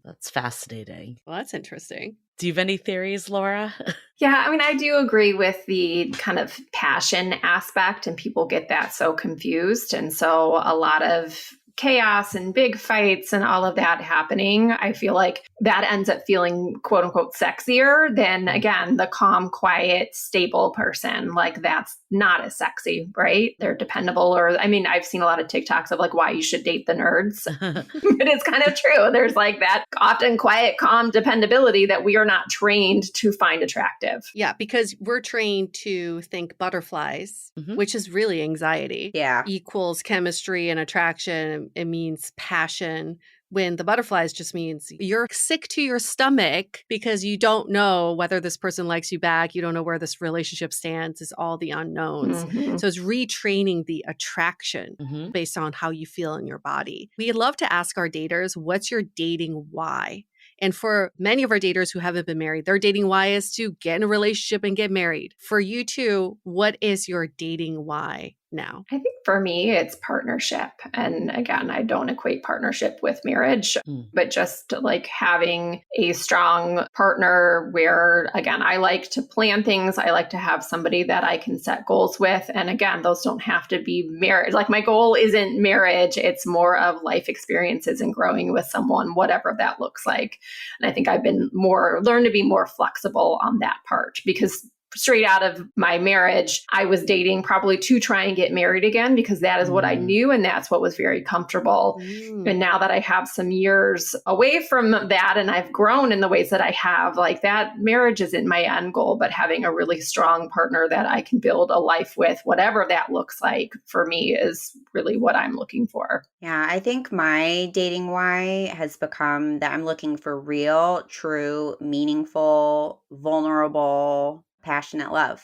That's fascinating. Well, that's interesting. Do you have any theories, Laura? Yeah, I mean, I do agree with the kind of passion aspect, and people get that so confused. And so a lot of chaos and big fights and all of that happening, I feel like that ends up feeling quote unquote sexier than, again, the calm, quiet, stable person. Like that's not as sexy, right? They're dependable. Or, I mean, I've seen a lot of TikToks of like why you should date the nerds. But it's kind of true. There's like that often quiet, calm dependability that we are not trained to find attractive. Yeah, because we're trained to think butterflies, which is really anxiety. Yeah. Equals chemistry and attraction. It means passion. When the butterflies just means you're sick to your stomach because you don't know whether this person likes you back. You don't know where this relationship stands. It's all the unknowns. So it's retraining the attraction based on how you feel in your body. We love to ask our daters, what's your dating why? And for many of our daters who haven't been married, their dating why is to get in a relationship and get married. For you too, what is your dating why? now? I think for me, it's partnership. And again, I don't equate partnership with marriage, but just like having a strong partner where, again, I like to plan things. I like to have somebody that I can set goals with. And again, those don't have to be marriage. Like my goal isn't marriage. It's more of life experiences and growing with someone, whatever that looks like. And I think I've been learned to be more flexible on that part, because straight out of my marriage, I was dating probably to try and get married again, because that is what I knew and that's what was very comfortable. And now that I have some years away from that and I've grown in the ways that I have, like that marriage isn't my end goal, but having a really strong partner that I can build a life with, whatever that looks like, for me is really what I'm looking for. Yeah, I think my dating why has become that I'm looking for real, true, meaningful, vulnerable, passionate love.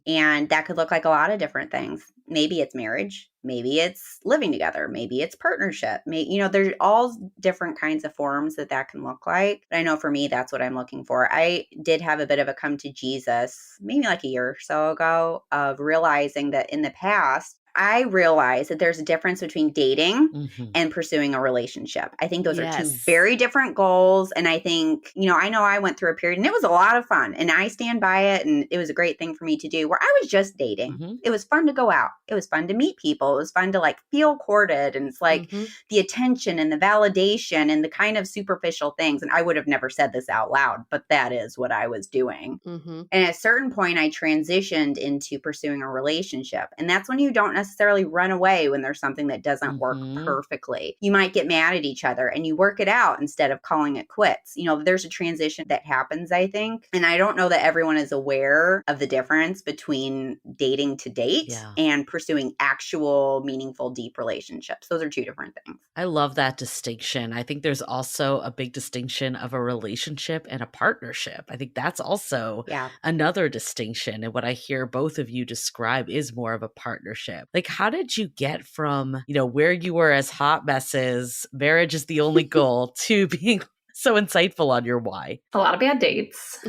And that could look like a lot of different things. Maybe it's marriage. Maybe it's living together. Maybe it's partnership. There's all different kinds of forms that can look like. But I know for me, that's what I'm looking for. I did have a bit of a come to Jesus, maybe like a year or so ago, of realizing that in the past, I realize that there's a difference between dating and pursuing a relationship. I think those are two very different goals. And I think, I know I went through a period and it was a lot of fun and I stand by it. And it was a great thing for me to do where I was just dating. It was fun to go out. It was fun to meet people. It was fun to like feel courted. And it's like the attention and the validation and the kind of superficial things. And I would have never said this out loud, but that is what I was doing. And at a certain point, I transitioned into pursuing a relationship. And that's when you don't necessarily run away when there's something that doesn't work perfectly. You might get mad at each other and you work it out instead of calling it quits. There's a transition that happens, I think. And I don't know that everyone is aware of the difference between dating to date and pursuing actual, meaningful, deep relationships. Those are two different things. I love that distinction. I think there's also a big distinction of a relationship and a partnership. I think that's also another distinction. And what I hear both of you describe is more of a partnership. Like, how did you get from, where you were as hot messes, marriage is the only goal, to being so insightful on your why? A lot of bad dates.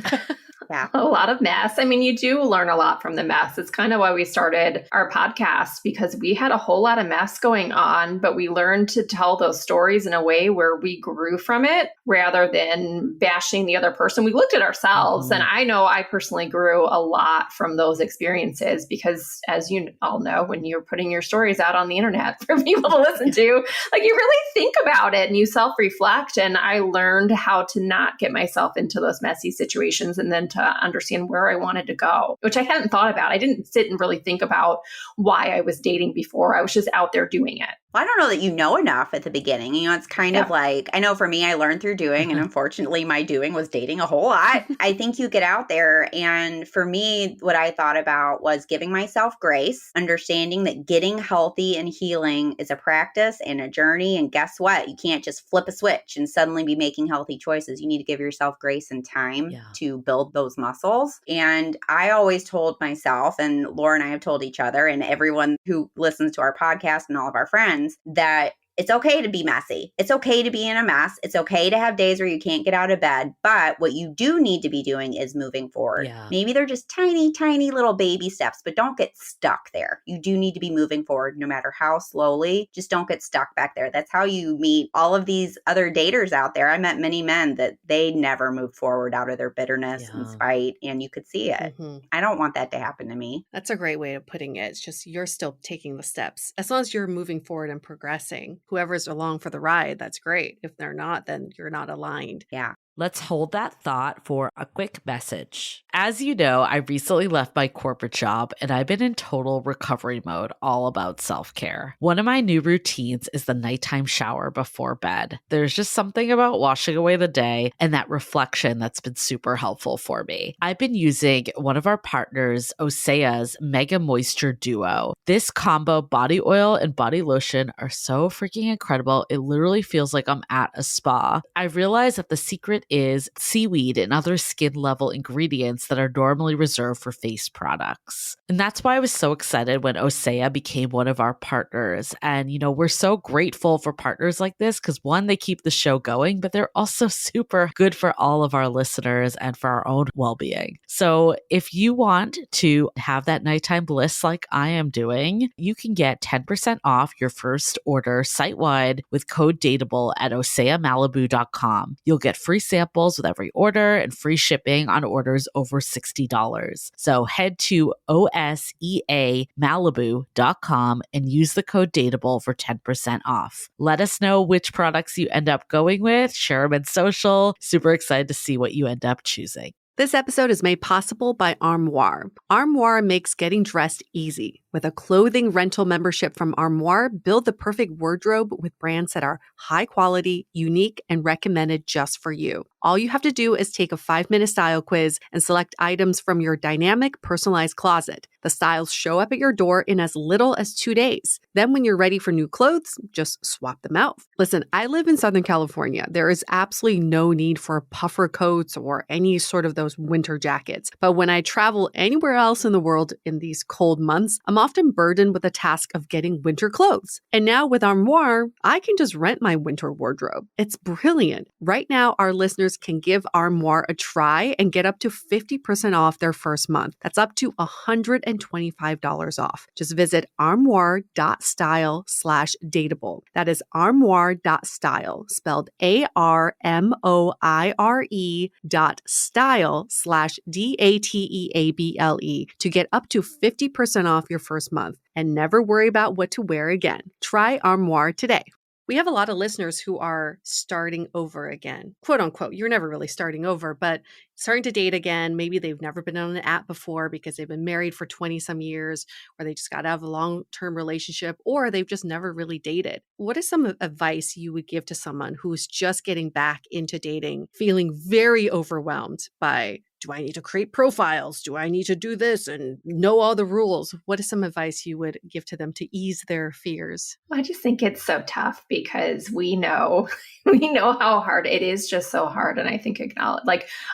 A lot of mess. I mean, you do learn a lot from the mess. It's kind of why we started our podcast, because we had a whole lot of mess going on, but we learned to tell those stories in a way where we grew from it rather than bashing the other person. We looked at ourselves. And I know I personally grew a lot from those experiences because, as you all know, when you're putting your stories out on the internet for people to listen to, like, you really think about it and you self-reflect. And I learned how to not get myself into those messy situations and then to understand where I wanted to go, which I hadn't thought about. I didn't sit and really think about why I was dating before. I was just out there doing it. Well, I don't know that you know enough at the beginning. It's kind of like, I know for me, I learned through doing, and unfortunately my doing was dating a whole lot. I think you get out there. And for me, what I thought about was giving myself grace, understanding that getting healthy and healing is a practice and a journey. And guess what? You can't just flip a switch and suddenly be making healthy choices. You need to give yourself grace and time to build those muscles. And I always told myself, and Laura and I have told each other, and everyone who listens to our podcast and all of our friends, that it's okay to be messy. It's okay to be in a mess. It's okay to have days where you can't get out of bed. But what you do need to be doing is moving forward. Maybe they're just tiny, tiny little baby steps, but don't get stuck there. You do need to be moving forward no matter how slowly. Just don't get stuck back there. That's how you meet all of these other daters out there. I met many men that they never moved forward out of their bitterness and spite, and you could see it. I don't want that to happen to me. That's a great way of putting it. It's just you're still taking the steps. As long as you're moving forward and progressing, whoever's along for the ride, that's great. If they're not, then you're not aligned. Yeah. Let's hold that thought for a quick message. As you know, I recently left my corporate job and I've been in total recovery mode, all about self-care. One of my new routines is the nighttime shower before bed. There's just something about washing away the day and that reflection that's been super helpful for me. I've been using one of our partners, Osea's Mega Moisture Duo. This combo body oil and body lotion are so freaking incredible. It literally feels like I'm at a spa. I realized that the secret is seaweed and other skin level ingredients that are normally reserved for face products. And that's why I was so excited when Osea became one of our partners. And, we're so grateful for partners like this because one, they keep the show going, but they're also super good for all of our listeners and for our own well-being. So if you want to have that nighttime bliss like I am doing, you can get 10% off your first order site-wide with code DATEABLE at oseamalibu.com. You'll get free samples with every order and free shipping on orders over $60. So head to oseamalibu.com and use the code DATEABLE for 10% off. Let us know which products you end up going with. Share them in social. Super excited to see what you end up choosing. This episode is made possible by Armoire. Armoire makes getting dressed easy. With a clothing rental membership from Armoire, build the perfect wardrobe with brands that are high quality, unique, and recommended just for you. All you have to do is take a 5-minute style quiz and select items from your dynamic, personalized closet. The styles show up at your door in as little as 2 days. Then when you're ready for new clothes, just swap them out. Listen, I live in Southern California. There is absolutely no need for puffer coats or any sort of those winter jackets. But when I travel anywhere else in the world in these cold months, I'm often burdened with the task of getting winter clothes. And now with Armoire, I can just rent my winter wardrobe. It's brilliant. Right now, our listeners can give Armoire a try and get up to 50% off their first month. That's up to $125 off. Just visit armoire.style/dateable. That is armoire.style, spelled ARMOIRE.style/DATEABLE to get up to 50% off your first month and never worry about what to wear again. Try Armoire today. We have a lot of listeners who are starting over again, quote unquote. You're never really starting over, but starting to date again. Maybe they've never been on an app before because they've been married for 20 some years, or they just got out of a long-term relationship, or they've just never really dated. What is some advice you would give to someone who's just getting back into dating, feeling very overwhelmed by, do I need to create profiles? Do I need to do this and know all the rules? What is some advice you would give to them to ease their fears? I just think it's so tough because we know how hard it is, just so hard. And I think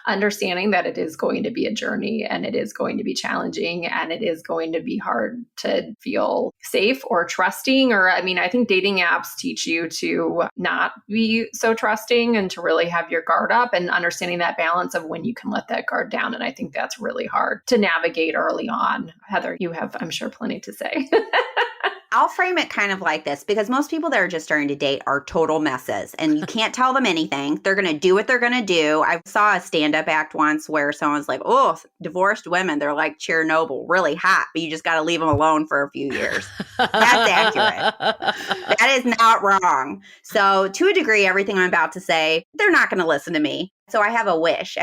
understanding that it is going to be a journey and it is going to be challenging and it is going to be hard to feel safe or trusting. I think dating apps teach you to not be so trusting and to really have your guard up, and understanding that balance of when you can let that guard down. And I think that's really hard to navigate early on. Heather, you have, I'm sure, plenty to say. I'll frame it kind of like this, because most people that are just starting to date are total messes and you can't tell them anything. They're going to do what they're going to do. I saw a stand-up act once where someone's like, oh, divorced women, they're like Chernobyl, really hot, but you just got to leave them alone for a few years. That's accurate. That is not wrong. So to a degree, everything I'm about to say, they're not going to listen to me. So I have a wish.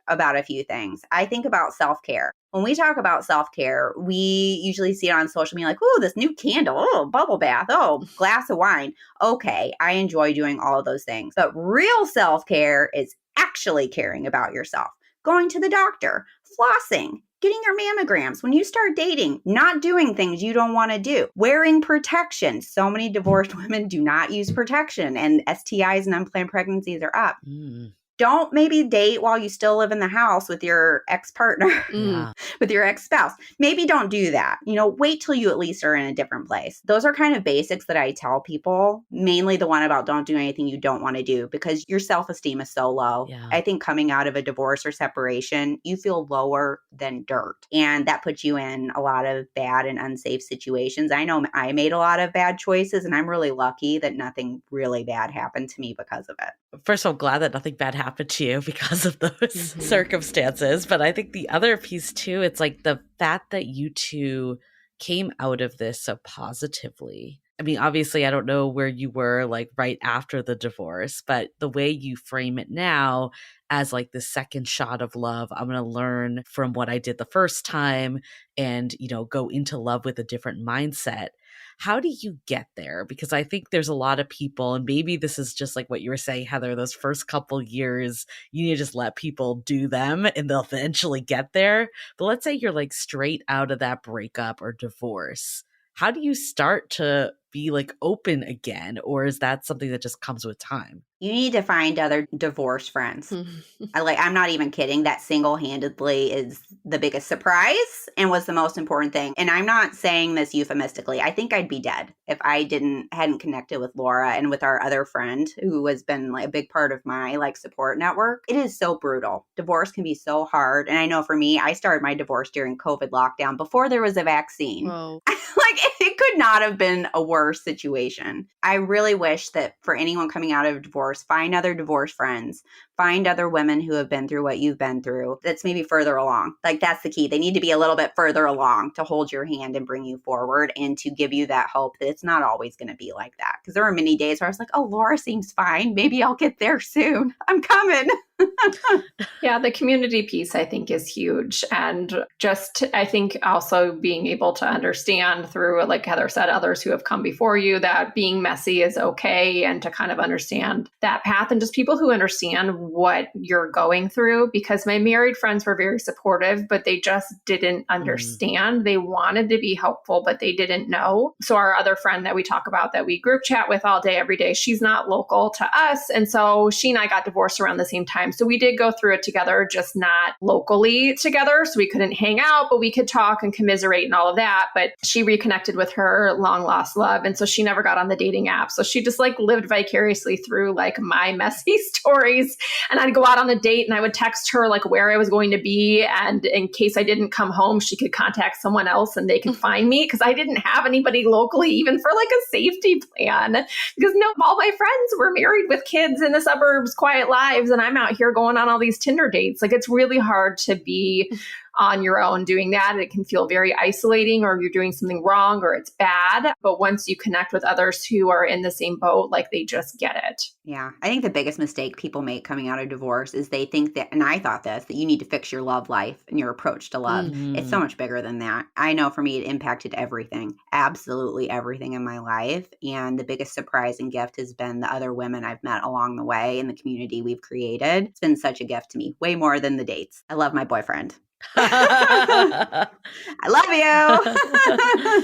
About a few things. I think about self-care. When we talk about self-care, we usually see it on social media like, oh, this new candle, oh, bubble bath, oh, glass of wine. Okay, I enjoy doing all of those things. But real self-care is actually caring about yourself. Going to the doctor, flossing, getting your mammograms. When you start dating, not doing things you don't want to do, wearing protection. So many divorced women do not use protection, and STIs and unplanned pregnancies are up. Don't maybe date while you still live in the house with your ex-partner, with your ex-spouse. Maybe don't do that. Wait till you at least are in a different place. Those are kind of basics that I tell people, mainly the one about don't do anything you don't want to do, because your self-esteem is so low. Yeah. I think coming out of a divorce or separation, you feel lower than dirt. And that puts you in a lot of bad and unsafe situations. I know I made a lot of bad choices, and I'm really lucky that nothing really bad happened to me because of it. First, I'm glad that nothing bad happened to you because of those circumstances. But I think the other piece too, it's like the fact that you two came out of this so positively. I mean, obviously, I don't know where you were like right after the divorce, but the way you frame it now as like the second shot of love, I'm going to learn from what I did the first time and, go into love with a different mindset. How do you get there? Because I think there's a lot of people, and maybe this is just like what you were saying, Heather, those first couple years, you need to just let people do them and they'll eventually get there. But let's say you're like straight out of that breakup or divorce. How do you start to be like open again? Or is that something that just comes with time? You need to find other divorced friends. I'm not even kidding. That single-handedly is the biggest surprise and was the most important thing. And I'm not saying this euphemistically. I think I'd be dead if I hadn't connected with Laura and with our other friend who has been like a big part of my like support network. It is so brutal. Divorce can be so hard. And I know for me, I started my divorce during COVID lockdown before there was a vaccine. Whoa. Like it could not have been a worse situation. I really wish that for anyone coming out of divorce, find other divorced friends, find other women who have been through what you've been through. That's maybe further along. Like that's the key. They need to be a little bit further along to hold your hand and bring you forward and to give you that hope that it's not always going to be like that. Because there were many days where I was like, oh, Laura seems fine. Maybe I'll get there soon. I'm coming. Yeah, the community piece I think is huge. And just, I think also being able to understand through, like Heather said, others who have come before you, that being messy is okay, and to kind of understand that path, and just people who understand what you're going through. Because my married friends were very supportive, but they just didn't understand. They wanted to be helpful, but they didn't know. So our other friend that we talk about that we group chat with all day, every day, she's not local to us. And so she and I got divorced around the same time. So we did go through it together, just not locally together. So we couldn't hang out, but we could talk and commiserate and all of that. But she reconnected with her long lost love. And so she never got on the dating app. So she just like lived vicariously through like my messy stories. And I'd go out on a date and I would text her like where I was going to be. And in case I didn't come home, she could contact someone else and they could find me, because I didn't have anybody locally, even for like a safety plan, because all my friends were married with kids in the suburbs, quiet lives. And I'm out here going on all these Tinder dates. Like it's really hard to be on your own doing that. It can feel very isolating, or you're doing something wrong, or it's bad. But once you connect with others who are in the same boat, like they just get it. Yeah. I think the biggest mistake people make coming out of divorce is they think that, and I thought this, that you need to fix your love life and your approach to love. It's so much bigger than that. I know for me, it impacted everything, absolutely everything in my life. And the biggest surprise and gift has been the other women I've met along the way and the community we've created. It's been such a gift to me, way more than the dates. I love my boyfriend. I love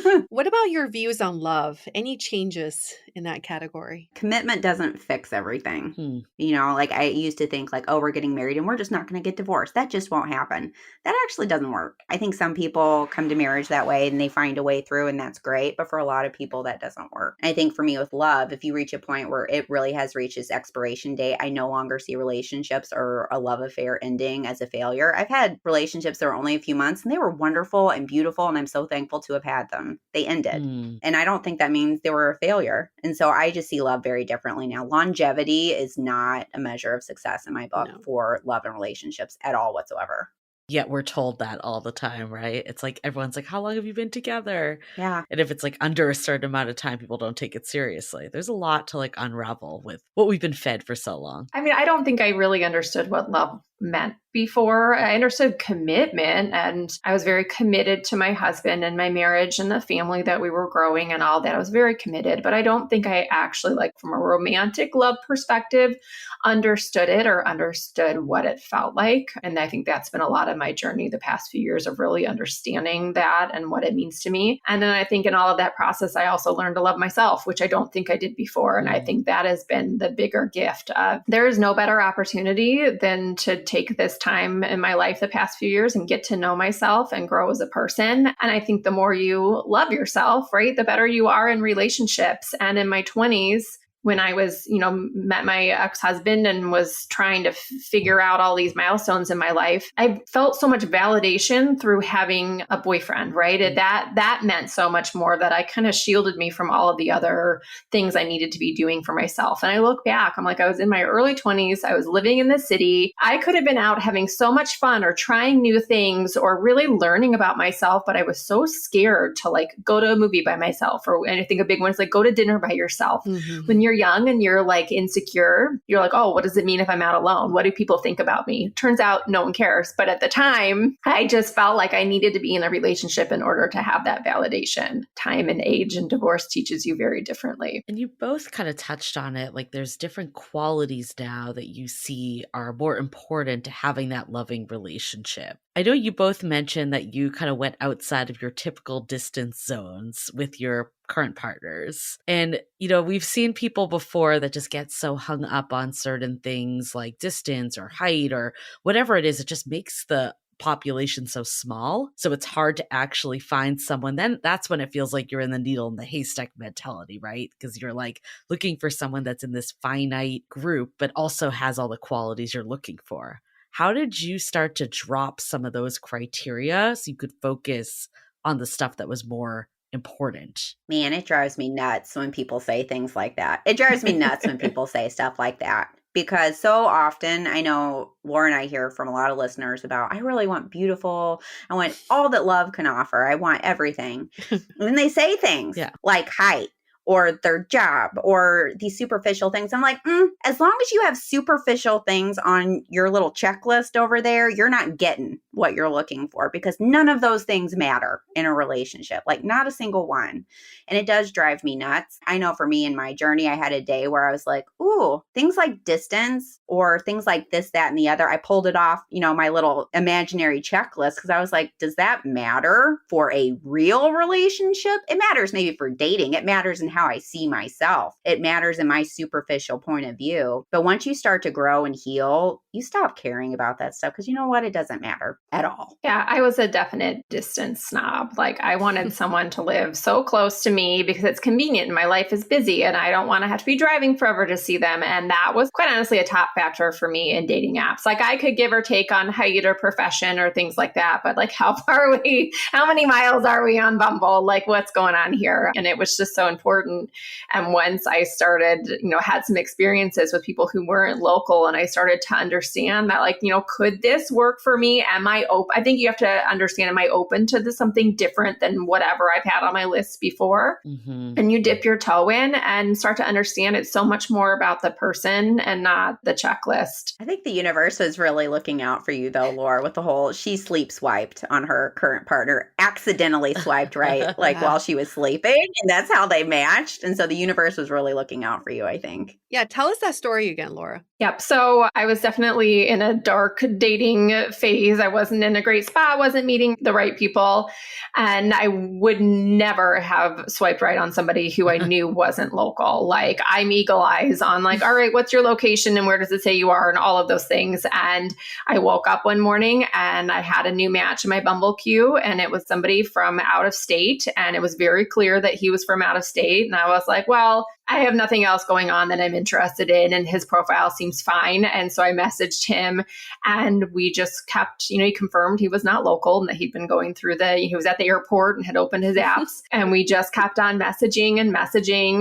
you. What about your views on love? Any changes in that category? Commitment doesn't fix everything. You know, like I used to think like, oh, we're getting married and we're just not going to get divorced. That just won't happen. That actually doesn't work. I think some people come to marriage that way and they find a way through, and that's great. But for a lot of people, that doesn't work. I think for me with love, if you reach a point where it really has reached its expiration date, I no longer see relationships or a love affair ending as a failure. I've had relationships that were only a few months and they were wonderful and beautiful, and I'm so thankful to have had them. They ended. And I don't think that means they were a failure. And so I just see love very differently now. Longevity is not a measure of success in my book for love and relationships at all whatsoever. Yet we're told that all the time, right? It's like everyone's like, how long have you been together? Yeah. And if it's like under a certain amount of time, people don't take it seriously. There's a lot to like unravel with what we've been fed for so long. I mean, I don't think I really understood what love meant before. I understood commitment, and I was very committed to my husband and my marriage and the family that we were growing and all that. I was very committed, but I don't think I actually, like from a romantic love perspective, understood it or understood what it felt like. And I think that's been a lot of my journey the past few years of really understanding that and what it means to me. And then I think in all of that process, I also learned to love myself, which I don't think I did before. And I think that has been the bigger gift of there is no better opportunity than to take this time in my life the past few years and get to know myself and grow as a person. And I think the more you love yourself, right, the better you are in relationships. And in my 20s, when I was, met my ex-husband and was trying to figure out all these milestones in my life, I felt so much validation through having a boyfriend, right? That meant so much more, that I kind of shielded me from all of the other things I needed to be doing for myself. And I look back, I'm like, I was in my early 20s. I was living in the city. I could have been out having so much fun or trying new things or really learning about myself, but I was so scared to like go to a movie by myself, and I think a big one is like go to dinner by yourself. When you're young and you're like insecure, you're like, oh, what does it mean if I'm out alone? What do people think about me? Turns out no one cares. But at the time, I just felt like I needed to be in a relationship in order to have that validation. Time and age and divorce teaches you very differently. And you both kind of touched on it. Like there's different qualities now that you see are more important to having that loving relationship. I know you both mentioned that you kind of went outside of your typical distance zones with your current partners. And, we've seen people before that just get so hung up on certain things like distance or height or whatever it is. It just makes the population so small. So it's hard to actually find someone. Then that's when it feels like you're in the needle in the haystack mentality, right? Because you're like looking for someone that's in this finite group, but also has all the qualities you're looking for. How did you start to drop some of those criteria so you could focus on the stuff that was more important? Man, it drives me nuts when people say things like that. It drives me nuts when people say stuff like that. Because so often, I know Laura and I hear from a lot of listeners about, I really want beautiful. I want all that love can offer. I want everything. And then they say things like height or their job or these superficial things. I'm like, as long as you have superficial things on your little checklist over there, you're not getting what you're looking for, because none of those things matter in a relationship, like not a single one. And it does drive me nuts. I know for me in my journey, I had a day where I was like, ooh, things like distance or things like this, that, and the other. I pulled it off, my little imaginary checklist, because I was like, does that matter for a real relationship? It matters maybe for dating. It matters in how I see myself. It matters in my superficial point of view. But once you start to grow and heal, you stop caring about that stuff, because you know what? It doesn't matter at all. Yeah, I was a definite distance snob. Like, I wanted someone to live so close to me because it's convenient and my life is busy and I don't want to have to be driving forever to see them. And that was quite honestly a top factor for me in dating apps. Like, I could give or take on height or profession or things like that, but like, how far are we? How many miles are we on Bumble? Like, what's going on here? And it was just so important. And once I started, had some experiences with people who weren't local, and I started to understand that, like, could this work for me? Am I open? I think you have to understand, am I open to something different than whatever I've had on my list before? Mm-hmm. And you dip your toe in and start to understand it's so much more about the person and not the checklist. I think the universe is really looking out for you, though, Laura, with the whole, she sleep swiped on her current partner, accidentally swiped right, like while she was sleeping. And that's how they matched. And so the universe was really looking out for you, I think. Yeah. Tell us that story again, Laura. Yep. So I was definitely in a dark dating phase. I wasn't in a great spot, wasn't meeting the right people. And I would never have swiped right on somebody who I knew wasn't local. Like, I'm eagle eyes on like, all right, what's your location and where does it say you are and all of those things. And I woke up one morning and I had a new match in my Bumble queue, and it was somebody from out of state. And it was very clear that he was from out of state. And I was like, well, I have nothing else going on that I'm interested in, and his profile seems fine. And so I messaged him, and we just kept, he confirmed he was not local and that he'd been going through he was at the airport and had opened his apps. And we just kept on messaging.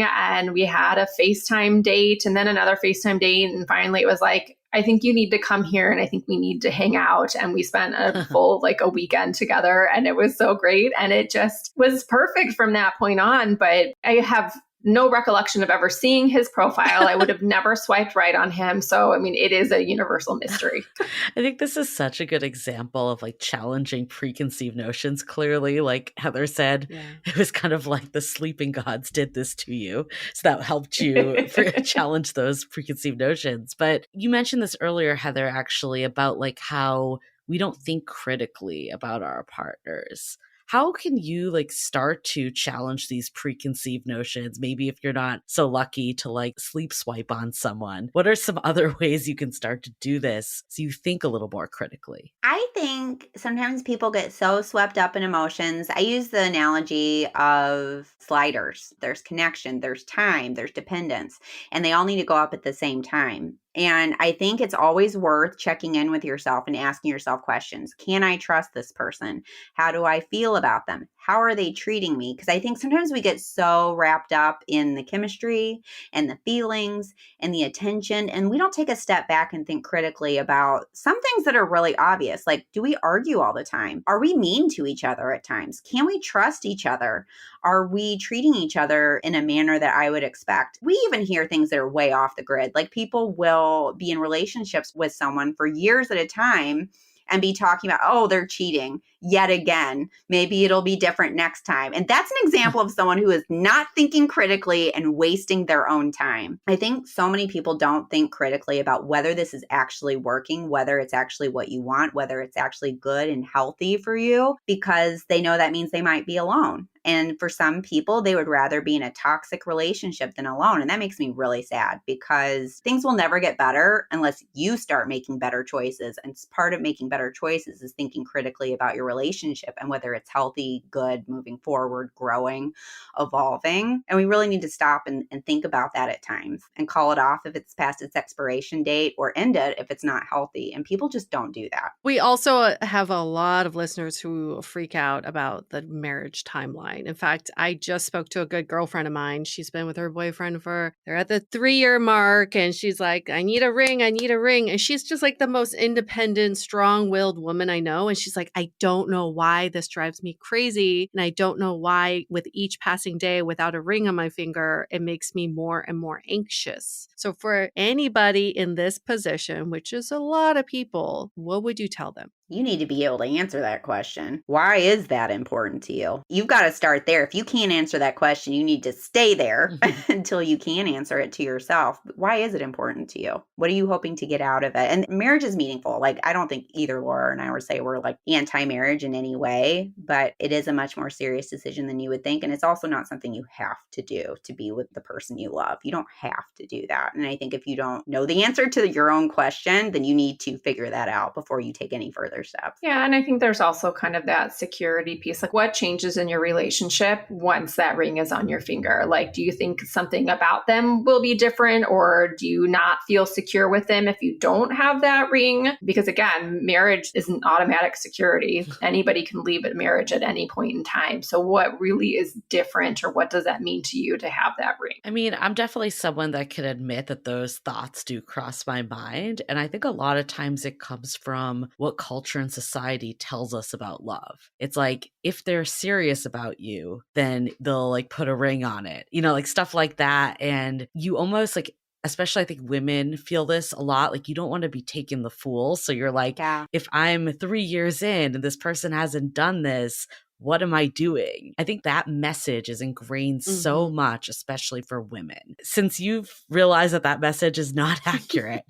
And we had a FaceTime date and then another FaceTime date. And finally it was like, I think you need to come here and I think we need to hang out. And we spent a full, a weekend together, and it was so great. And it just was perfect from that point on. But I have no recollection of ever seeing his profile. I would have never swiped right on him. So, it is a universal mystery. I think this is such a good example of challenging preconceived notions. Clearly, like Heather said, it was kind of like the sleeping gods did this to you. So that helped you challenge those preconceived notions. But you mentioned this earlier, Heather, actually, about how we don't think critically about our partners. How can you start to challenge these preconceived notions? Maybe if you're not so lucky to sleep swipe on someone, what are some other ways you can start to do this so you think a little more critically? I think sometimes people get so swept up in emotions. I use the analogy of sliders. There's connection, there's time, there's dependence, and they all need to go up at the same time. And I think it's always worth checking in with yourself and asking yourself questions. Can I trust this person? How do I feel about them? How are they treating me? Because I think sometimes we get so wrapped up in the chemistry and the feelings and the attention, and we don't take a step back and think critically about some things that are really obvious. Like, do we argue all the time? Are we mean to each other at times? Can we trust each other? Are we treating each other in a manner that I would expect? We even hear things that are way off the grid. Like, people will be in relationships with someone for years at a time and be talking about, oh, they're cheating. yet again. Maybe it'll be different next time. And that's an example of someone who is not thinking critically and wasting their own time. I think so many people don't think critically about whether this is actually working, whether it's actually what you want, whether it's actually good and healthy for you, because they know that means they might be alone. And for some people, they would rather be in a toxic relationship than alone. And that makes me really sad because things will never get better unless you start making better choices. And part of making better choices is thinking critically about your relationship and whether it's healthy, good, moving forward, growing, evolving. And we really need to stop and think about that at times and call it off if it's past its expiration date or end it if it's not healthy. And people just don't do that. We also have a lot of listeners who freak out about the marriage timeline. In fact, I just spoke to a good girlfriend of mine. She's been with her boyfriend they're at the 3-year mark, and she's like, I need a ring. And she's just like the most independent, strong-willed woman I know. And she's like, I don't know why this drives me crazy. And I don't know why with each passing day without a ring on my finger, it makes me more and more anxious. So for anybody in this position, which is a lot of people, what would you tell them? You need to be able to answer that question. Why is that important to you? You've got to start there. If you can't answer that question, you need to stay there until you can answer it to yourself. Why is it important to you? What are you hoping to get out of it? And marriage is meaningful. Like, I don't think either Laura and I would say we're like anti-marriage in any way, but it is a much more serious decision than you would think. And it's also not something you have to do to be with the person you love. You don't have to do that. And I think if you don't know the answer to your own question, then you need to figure that out before you take any further steps. Yeah. And I think there's also kind of that security piece. Like, what changes in your relationship once that ring is on your finger? Like, do you think something about them will be different, or do you not feel secure with them if you don't have that ring? Because again, marriage isn't automatic security. Anybody can leave a marriage at any point in time. So what really is different, or what does that mean to you to have that ring? I mean, I'm definitely someone that can admit that those thoughts do cross my mind. And I think a lot of times it comes from what culture and society tells us about love. It's like, if they're serious about you, then they'll like put a ring on it, like stuff like that. And you almost like, especially I think women feel this a lot, like you don't want to be taken the fool. So you're like, if I'm 3 years in and this person hasn't done this, what am I doing? I think that message is ingrained so much, especially for women. Since you've realized that message is not accurate,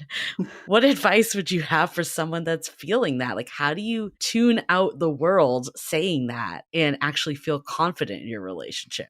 what advice would you have for someone that's feeling that? Like, how do you tune out the world saying that and actually feel confident in your relationship?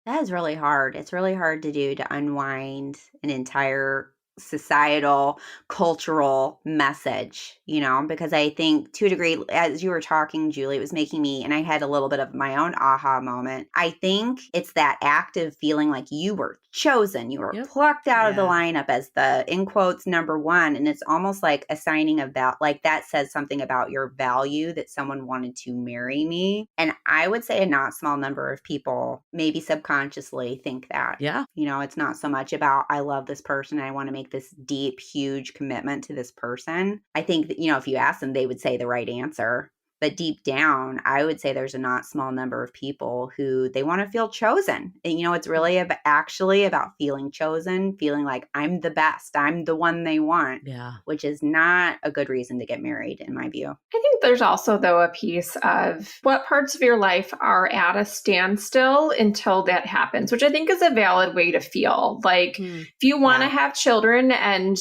That is really hard. It's really hard to do, to unwind an entire societal, cultural message, because I think to a degree, as you were talking, Julie, it was making me, and I had a little bit of my own aha moment. I think it's that active feeling like you were chosen, you were plucked out of the lineup as the, in quotes, number one. And it's almost like assigning a like that says something about your value, that someone wanted to marry me. And I would say a not small number of people maybe subconsciously think that. Yeah. It's not so much about, I love this person and I want to make this deep, huge commitment to this person. I think that, if you ask them, they would say the right answer. But deep down, I would say there's a not small number of people who they want to feel chosen. And, it's really actually about feeling chosen, feeling like I'm the best, I'm the one they want, which is not a good reason to get married, in my view. I think there's also, though, a piece of what parts of your life are at a standstill until that happens, which I think is a valid way to feel. Like, if you want to have children and,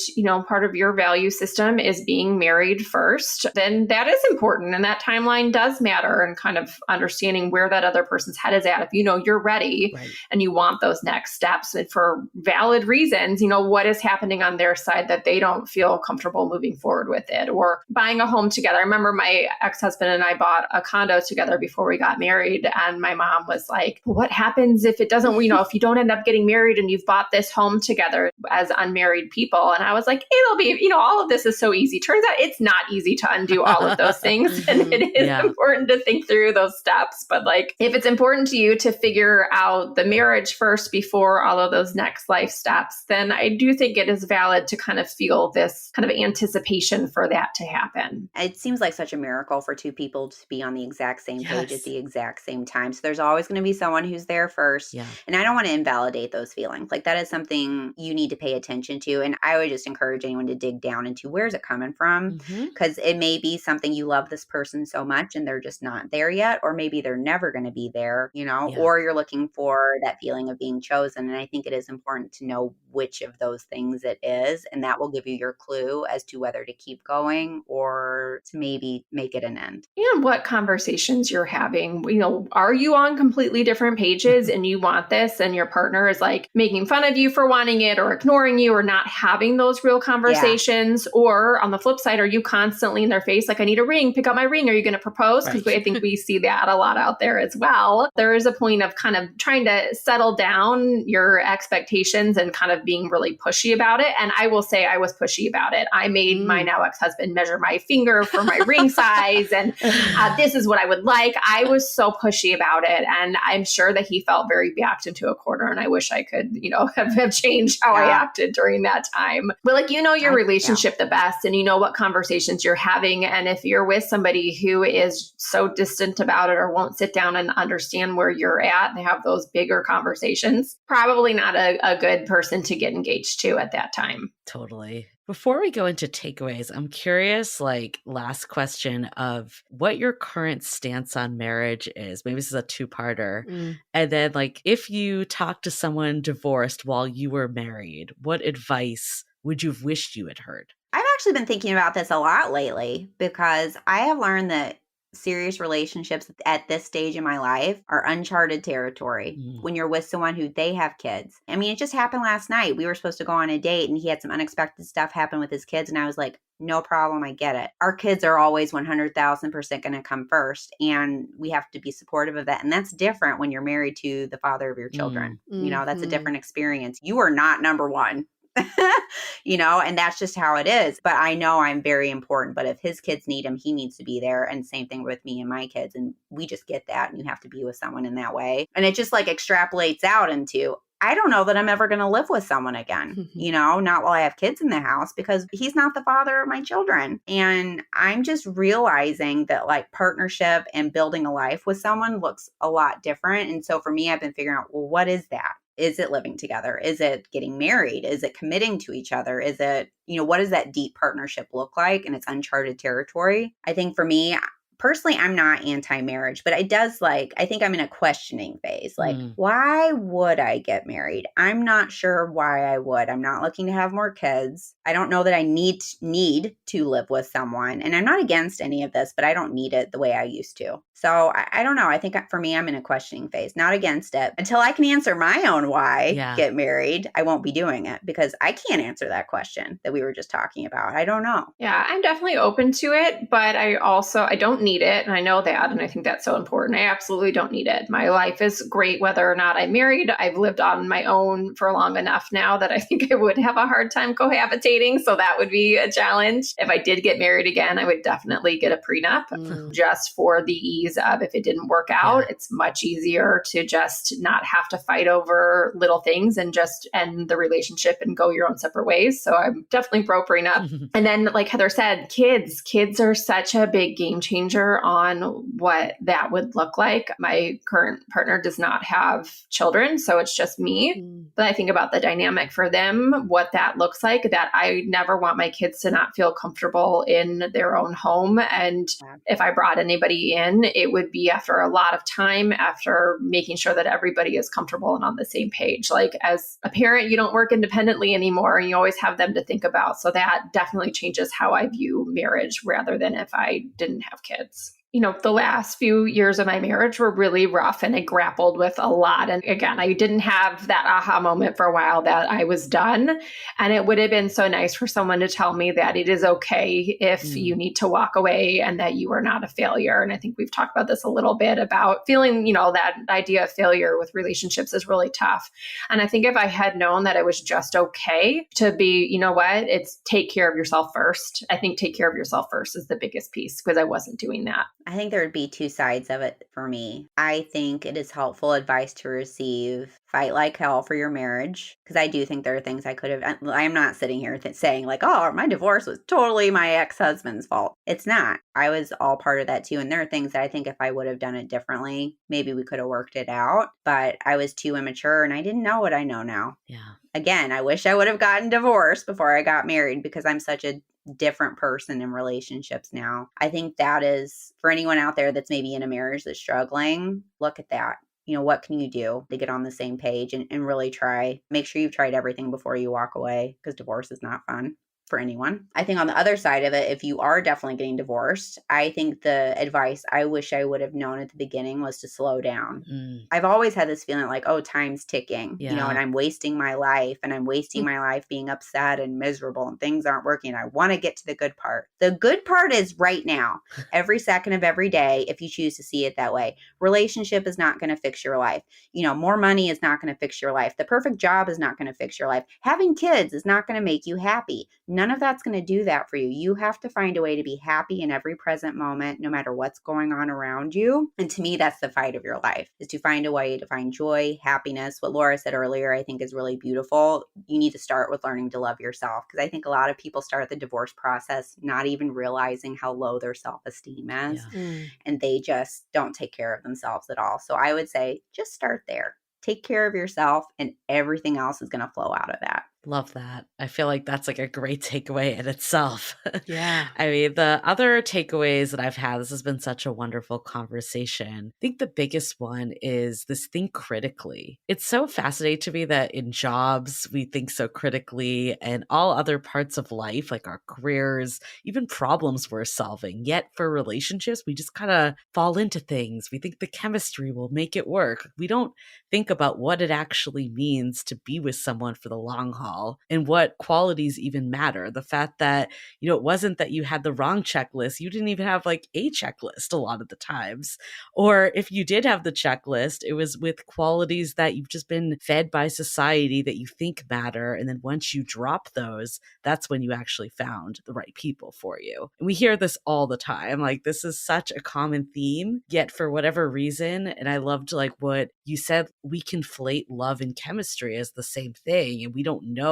part of your value system is being married first, then that is important. And that timeline does matter, and kind of understanding where that other person's head is at. If you're ready and you want those next steps, and for valid reasons, what is happening on their side that they don't feel comfortable moving forward with it, or buying a home together. I remember my ex-husband and I bought a condo together before we got married, and my mom was like, what happens if it doesn't, if you don't end up getting married and you've bought this home together as unmarried people? And I was like, it'll be, all of this is so easy. Turns out it's not easy to undo all of those things. And it is important to think through those steps. But like, if it's important to you to figure out the marriage first before all of those next life steps, then I do think it is valid to kind of feel this kind of anticipation for that to happen. It seems like such a miracle for two people to be on the exact same page at the exact same time. So there's always going to be someone who's there first. And I don't want to invalidate those feelings. Like, that is something you need to pay attention to. And I would just encourage anyone to dig down into, where's it coming from? Because it may be something you love this person person so much and they're just not there yet, or maybe they're never going to be there, or you're looking for that feeling of being chosen. And I think it is important to know which of those things it is, and that will give you your clue as to whether to keep going or to maybe make it an end. And what conversations you're having. Are you on completely different pages and you want this, and your partner is like making fun of you for wanting it or ignoring you or not having those real conversations? Yeah. Or on the flip side, are you constantly in their face like, I need a ring, pick up my ring, are you going to propose? Because I think we see that a lot out there as well. There is a point of kind of trying to settle down your expectations and kind of being really pushy about it. And I will say I was pushy about it. I made my now ex-husband measure my finger for my ring size, and this is what I would like. I was so pushy about it. And I'm sure that he felt very backed into a corner. And I wish I could, have changed how I acted during that time. But like, your relationship the best, and you know what conversations you're having. And if you're with somebody who is so distant about it or won't sit down and understand where you're at and have those bigger conversations, probably not a good person to get engaged to at that time. Totally. Before we go into takeaways, I'm curious, last question of what your current stance on marriage is. Maybe this is a two-parter. And then if you talked to someone divorced while you were married, what advice would you have wished you had heard? I've actually been thinking about this a lot lately, because I have learned that serious relationships at this stage in my life are uncharted territory. When you're with someone who they have kids. I mean, it just happened last night. We were supposed to go on a date and he had some unexpected stuff happen with his kids. And I was like, no problem. I get it. Our kids are always 100,000% going to come first. And we have to be supportive of that. And that's different when you're married to the father of your children. That's a different experience. You are not number one. And that's just how it is. But I know I'm very important. But if his kids need him, he needs to be there. And same thing with me and my kids. And we just get that. And you have to be with someone in that way. And it just extrapolates out into, I don't know that I'm ever going to live with someone again, not while I have kids in the house, because he's not the father of my children. And I'm just realizing that partnership and building a life with someone looks a lot different. And so for me, I've been figuring out, well, what is that? Is it living together? Is it getting married? Is it committing to each other? Is it, what does that deep partnership look like? And it's uncharted territory. I think for me, personally, I'm not anti-marriage, but it does I think I'm in a questioning phase. Why would I get married? I'm not sure why I would. I'm not looking to have more kids. I don't know that I need to live with someone. And I'm not against any of this, but I don't need it the way I used to. So I don't know. I think for me, I'm in a questioning phase, not against it. Until I can answer my own why get married, I won't be doing it, because I can't answer that question that we were just talking about. I don't know. Yeah, I'm definitely open to it, but I don't need it. And I know that. And I think that's so important. I absolutely don't need it. My life is great, whether or not I'm married. I've lived on my own for long enough now that I think I would have a hard time cohabitating. So that would be a challenge. If I did get married again, I would definitely get a prenup just for the ease of, if it didn't work out, it's much easier to just not have to fight over little things and just end the relationship and go your own separate ways. So I'm definitely pro prenup. And then, like Heather said, kids are such a big game changer on what that would look like. My current partner does not have children, so it's just me. But I think about the dynamic for them, what that looks like, that I never want my kids to not feel comfortable in their own home. And if I brought anybody in, it would be after a lot of time, after making sure that everybody is comfortable and on the same page. As a parent, you don't work independently anymore, and you always have them to think about. So that definitely changes how I view marriage, rather than if I didn't have kids. The last few years of my marriage were really rough, and I grappled with a lot. And again, I didn't have that aha moment for a while that I was done. And it would have been so nice for someone to tell me that it is okay if you need to walk away and that you are not a failure. And I think we've talked about this a little bit about feeling, that idea of failure with relationships is really tough. And I think if I had known that it was just okay to be, it's take care of yourself first. I think take care of yourself first is the biggest piece, because I wasn't doing that. I think there would be two sides of it for me. I think it is helpful advice to receive. Fight like hell for your marriage, because I do think there are things I could have. I'm not sitting here saying oh, my divorce was totally my ex-husband's fault. It's not. I was all part of that too. And there are things that I think if I would have done it differently, maybe we could have worked it out. But I was too immature, and I didn't know what I know now. Yeah. Again, I wish I would have gotten divorced before I got married, because I'm such a different person in relationships now. I think that is, for anyone out there that's maybe in a marriage that's struggling, look at that. What can you do to get on the same page and really make sure you've tried everything before you walk away, because divorce is not fun for anyone. I think on the other side of it, if you are definitely getting divorced, I think the advice I wish I would have known at the beginning was to slow down. I've always had this feeling like, oh, time's ticking, and I'm wasting my life, and I'm wasting my life being upset and miserable and things aren't working. I want to get to the good part. The good part is right now, every second of every day, if you choose to see it that way. Relationship is not going to fix your life. More money is not going to fix your life. The perfect job is not going to fix your life. Having kids is not going to make you happy. None of that's going to do that for you. You have to find a way to be happy in every present moment, no matter what's going on around you. And to me, that's the fight of your life, is to find a way to find joy, happiness. What Laura said earlier, I think is really beautiful. You need to start with learning to love yourself, because I think a lot of people start the divorce process not even realizing how low their self-esteem is. And they just don't take care of themselves at all. So I would say just start there. Take care of yourself, and everything else is going to flow out of that. Love that. I feel like that's like a great takeaway in itself. Yeah. I mean, the other takeaways that I've had, this has been such a wonderful conversation. I think the biggest one is this think critically. It's so fascinating to me that in jobs, we think so critically, and all other parts of life, like our careers, even problems we're solving. Yet for relationships, we just kind of fall into things. We think the chemistry will make it work. We don't think about what it actually means to be with someone for the long haul. And what qualities even matter. The fact that, it wasn't that you had the wrong checklist. You didn't even have like a checklist a lot of the times. Or if you did have the checklist, it was with qualities that you've just been fed by society that you think matter. And then once you drop those, that's when you actually found the right people for you. And we hear this all the time. Like, this is such a common theme, yet for whatever reason, and I loved like what you said, we conflate love and chemistry as the same thing, and we don't know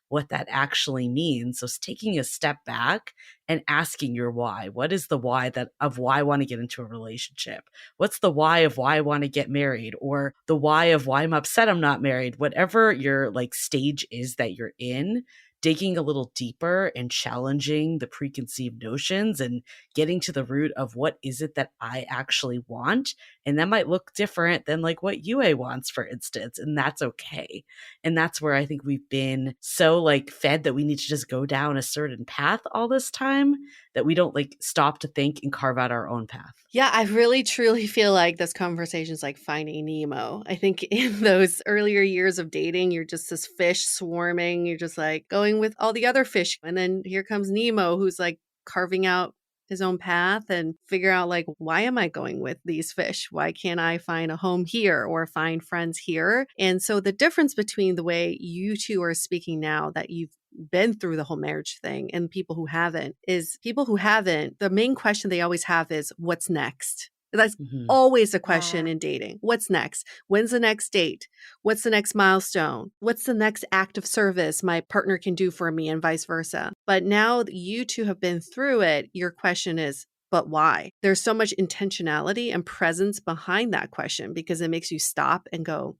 what that actually means. So it's taking a step back and asking your why. What is the why of why I want to get into a relationship? What's the why of why I want to get married? Or the why of why I'm upset I'm not married? Whatever your like stage is that you're in, digging a little deeper and challenging the preconceived notions and getting to the root of what is it that I actually want. And that might look different than like what UA wants, for instance. And that's okay. And that's where I think we've been so like fed that we need to just go down a certain path all this time that we don't like stop to think and carve out our own path. Yeah, I really truly feel like this conversation is like Finding Nemo. I think in those earlier years of dating, you're just this fish swarming. You're just like going with all the other fish. And then here comes Nemo, who's like carving out his own path and figure out like, why am I going with these fish? Why can't I find a home here or find friends here? And so the difference between the way you two are speaking now, that you've been through the whole marriage thing, and people who haven't, the main question they always have is, what's next? That's always a question in dating. What's next? When's the next date? What's the next milestone? What's the next act of service my partner can do for me, and vice versa? But now that you two have been through it, your question is, but why? There's so much intentionality and presence behind that question, because it makes you stop and go,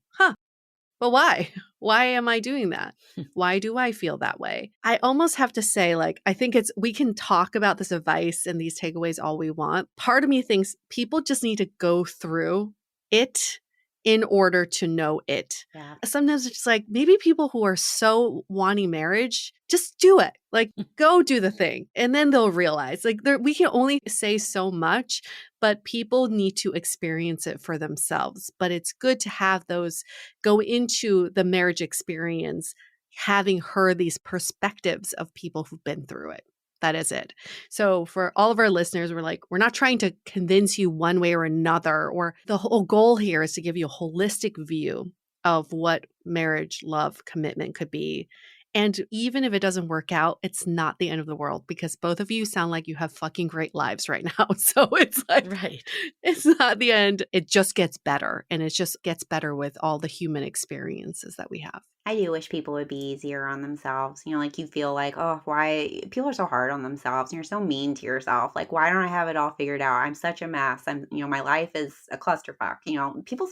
but why? Why am I doing that? Why do I feel that way? I almost have to say, like, I think we can talk about this advice and these takeaways all we want. Part of me thinks people just need to go through it in order to know it. Yeah. Sometimes it's just like, maybe people who are so wanting marriage, just do it. Like, go do the thing. And then they'll realize, like, we can only say so much, but people need to experience it for themselves. But it's good to have those go into the marriage experience, having heard these perspectives of people who've been through it. That is it. So for all of our listeners, we're not trying to convince you one way or another, or the whole goal here is to give you a holistic view of what marriage, love, commitment could be. And even if it doesn't work out, it's not the end of the world, because both of you sound like you have fucking great lives right now. So it's like, right. It's not the end. It just gets better. And it just gets better with all the human experiences that we have. I do wish people would be easier on themselves. Like you feel like, oh, why people are so hard on themselves and you're so mean to yourself. Like, why don't I have it all figured out? I'm such a mess. My life is a clusterfuck.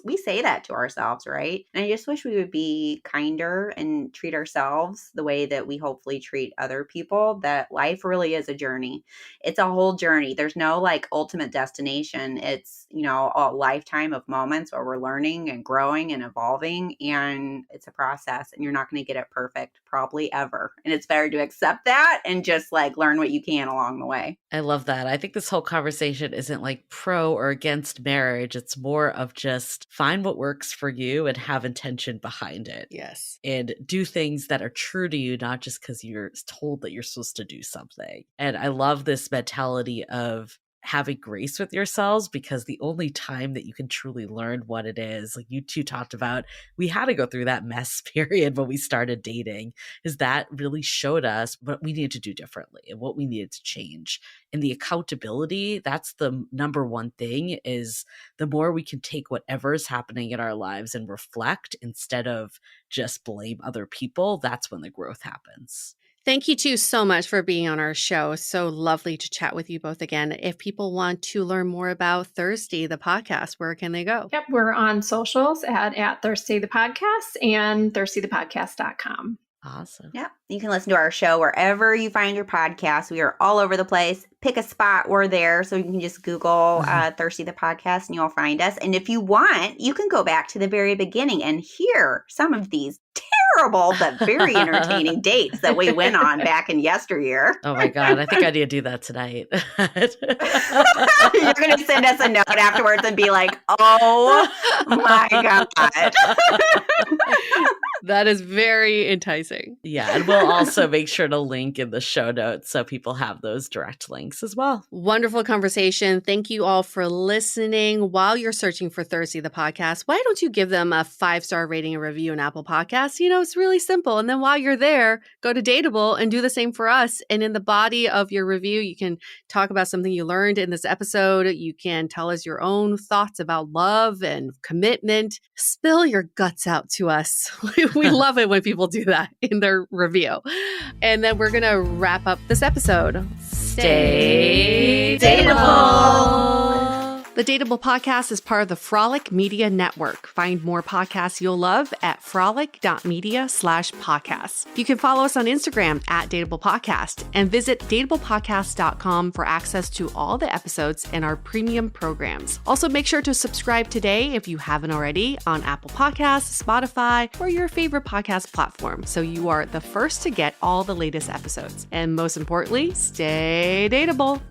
We say that to ourselves, right? And I just wish we would be kinder and treat ourselves the way that we hopefully treat other people, that life really is a journey. It's a whole journey. There's no like ultimate destination. It's, a lifetime of moments where we're learning and growing and evolving, and it's a process. And you're not going to get it perfect probably ever. And it's better to accept that and just like learn what you can along the way. I love that. I think this whole conversation isn't like pro or against marriage. It's more of just find what works for you and have intention behind it. Yes. And do things that are true to you, not just because you're told that you're supposed to do something. And I love this mentality of having grace with yourselves, because the only time that you can truly learn what it is, like you two talked about, we had to go through that mess period when we started dating, is that really showed us what we needed to do differently and what we needed to change. And the accountability, that's the number one thing, is the more we can take whatever is happening in our lives and reflect instead of just blame other people, that's when the growth happens. Thank you two so much for being on our show. So lovely to chat with you both again. If people want to learn more about Thirsty, the podcast, where can they go? Yep, we're on socials at Thirsty the Podcast and thirstythepodcast.com. Awesome. Yeah. You can listen to our show wherever you find your podcast. We are all over the place. Pick a spot. We're there. So you can just Google Thirsty the Podcast and you'll find us. And if you want, you can go back to the very beginning and hear some of these terrible but very entertaining dates that we went on back in yesteryear. Oh my God. I think I need to do that tonight. You're going to send us a note afterwards and be like, oh my God. That is very enticing. Yeah. And we'll also make sure to link in the show notes so people have those direct links as well. Wonderful conversation. Thank you all for listening. While you're searching for Thirsty the Podcast, why don't you give them a 5-star rating and review on Apple Podcasts? It's really simple. And then while you're there, go to Dateable and do the same for us. And in the body of your review, you can talk about something you learned in this episode. You can tell us your own thoughts about love and commitment. Spill your guts out to us. We love it when people do that in their review. And then we're going to wrap up this episode. Stay Dateable! The Dateable Podcast is part of the Frolic Media Network. Find more podcasts you'll love at frolic.media/podcasts. You can follow us on Instagram at Dateable Podcast and visit dateablepodcast.com for access to all the episodes and our premium programs. Also, make sure to subscribe today if you haven't already on Apple Podcasts, Spotify, or your favorite podcast platform, so you are the first to get all the latest episodes. And most importantly, stay dateable.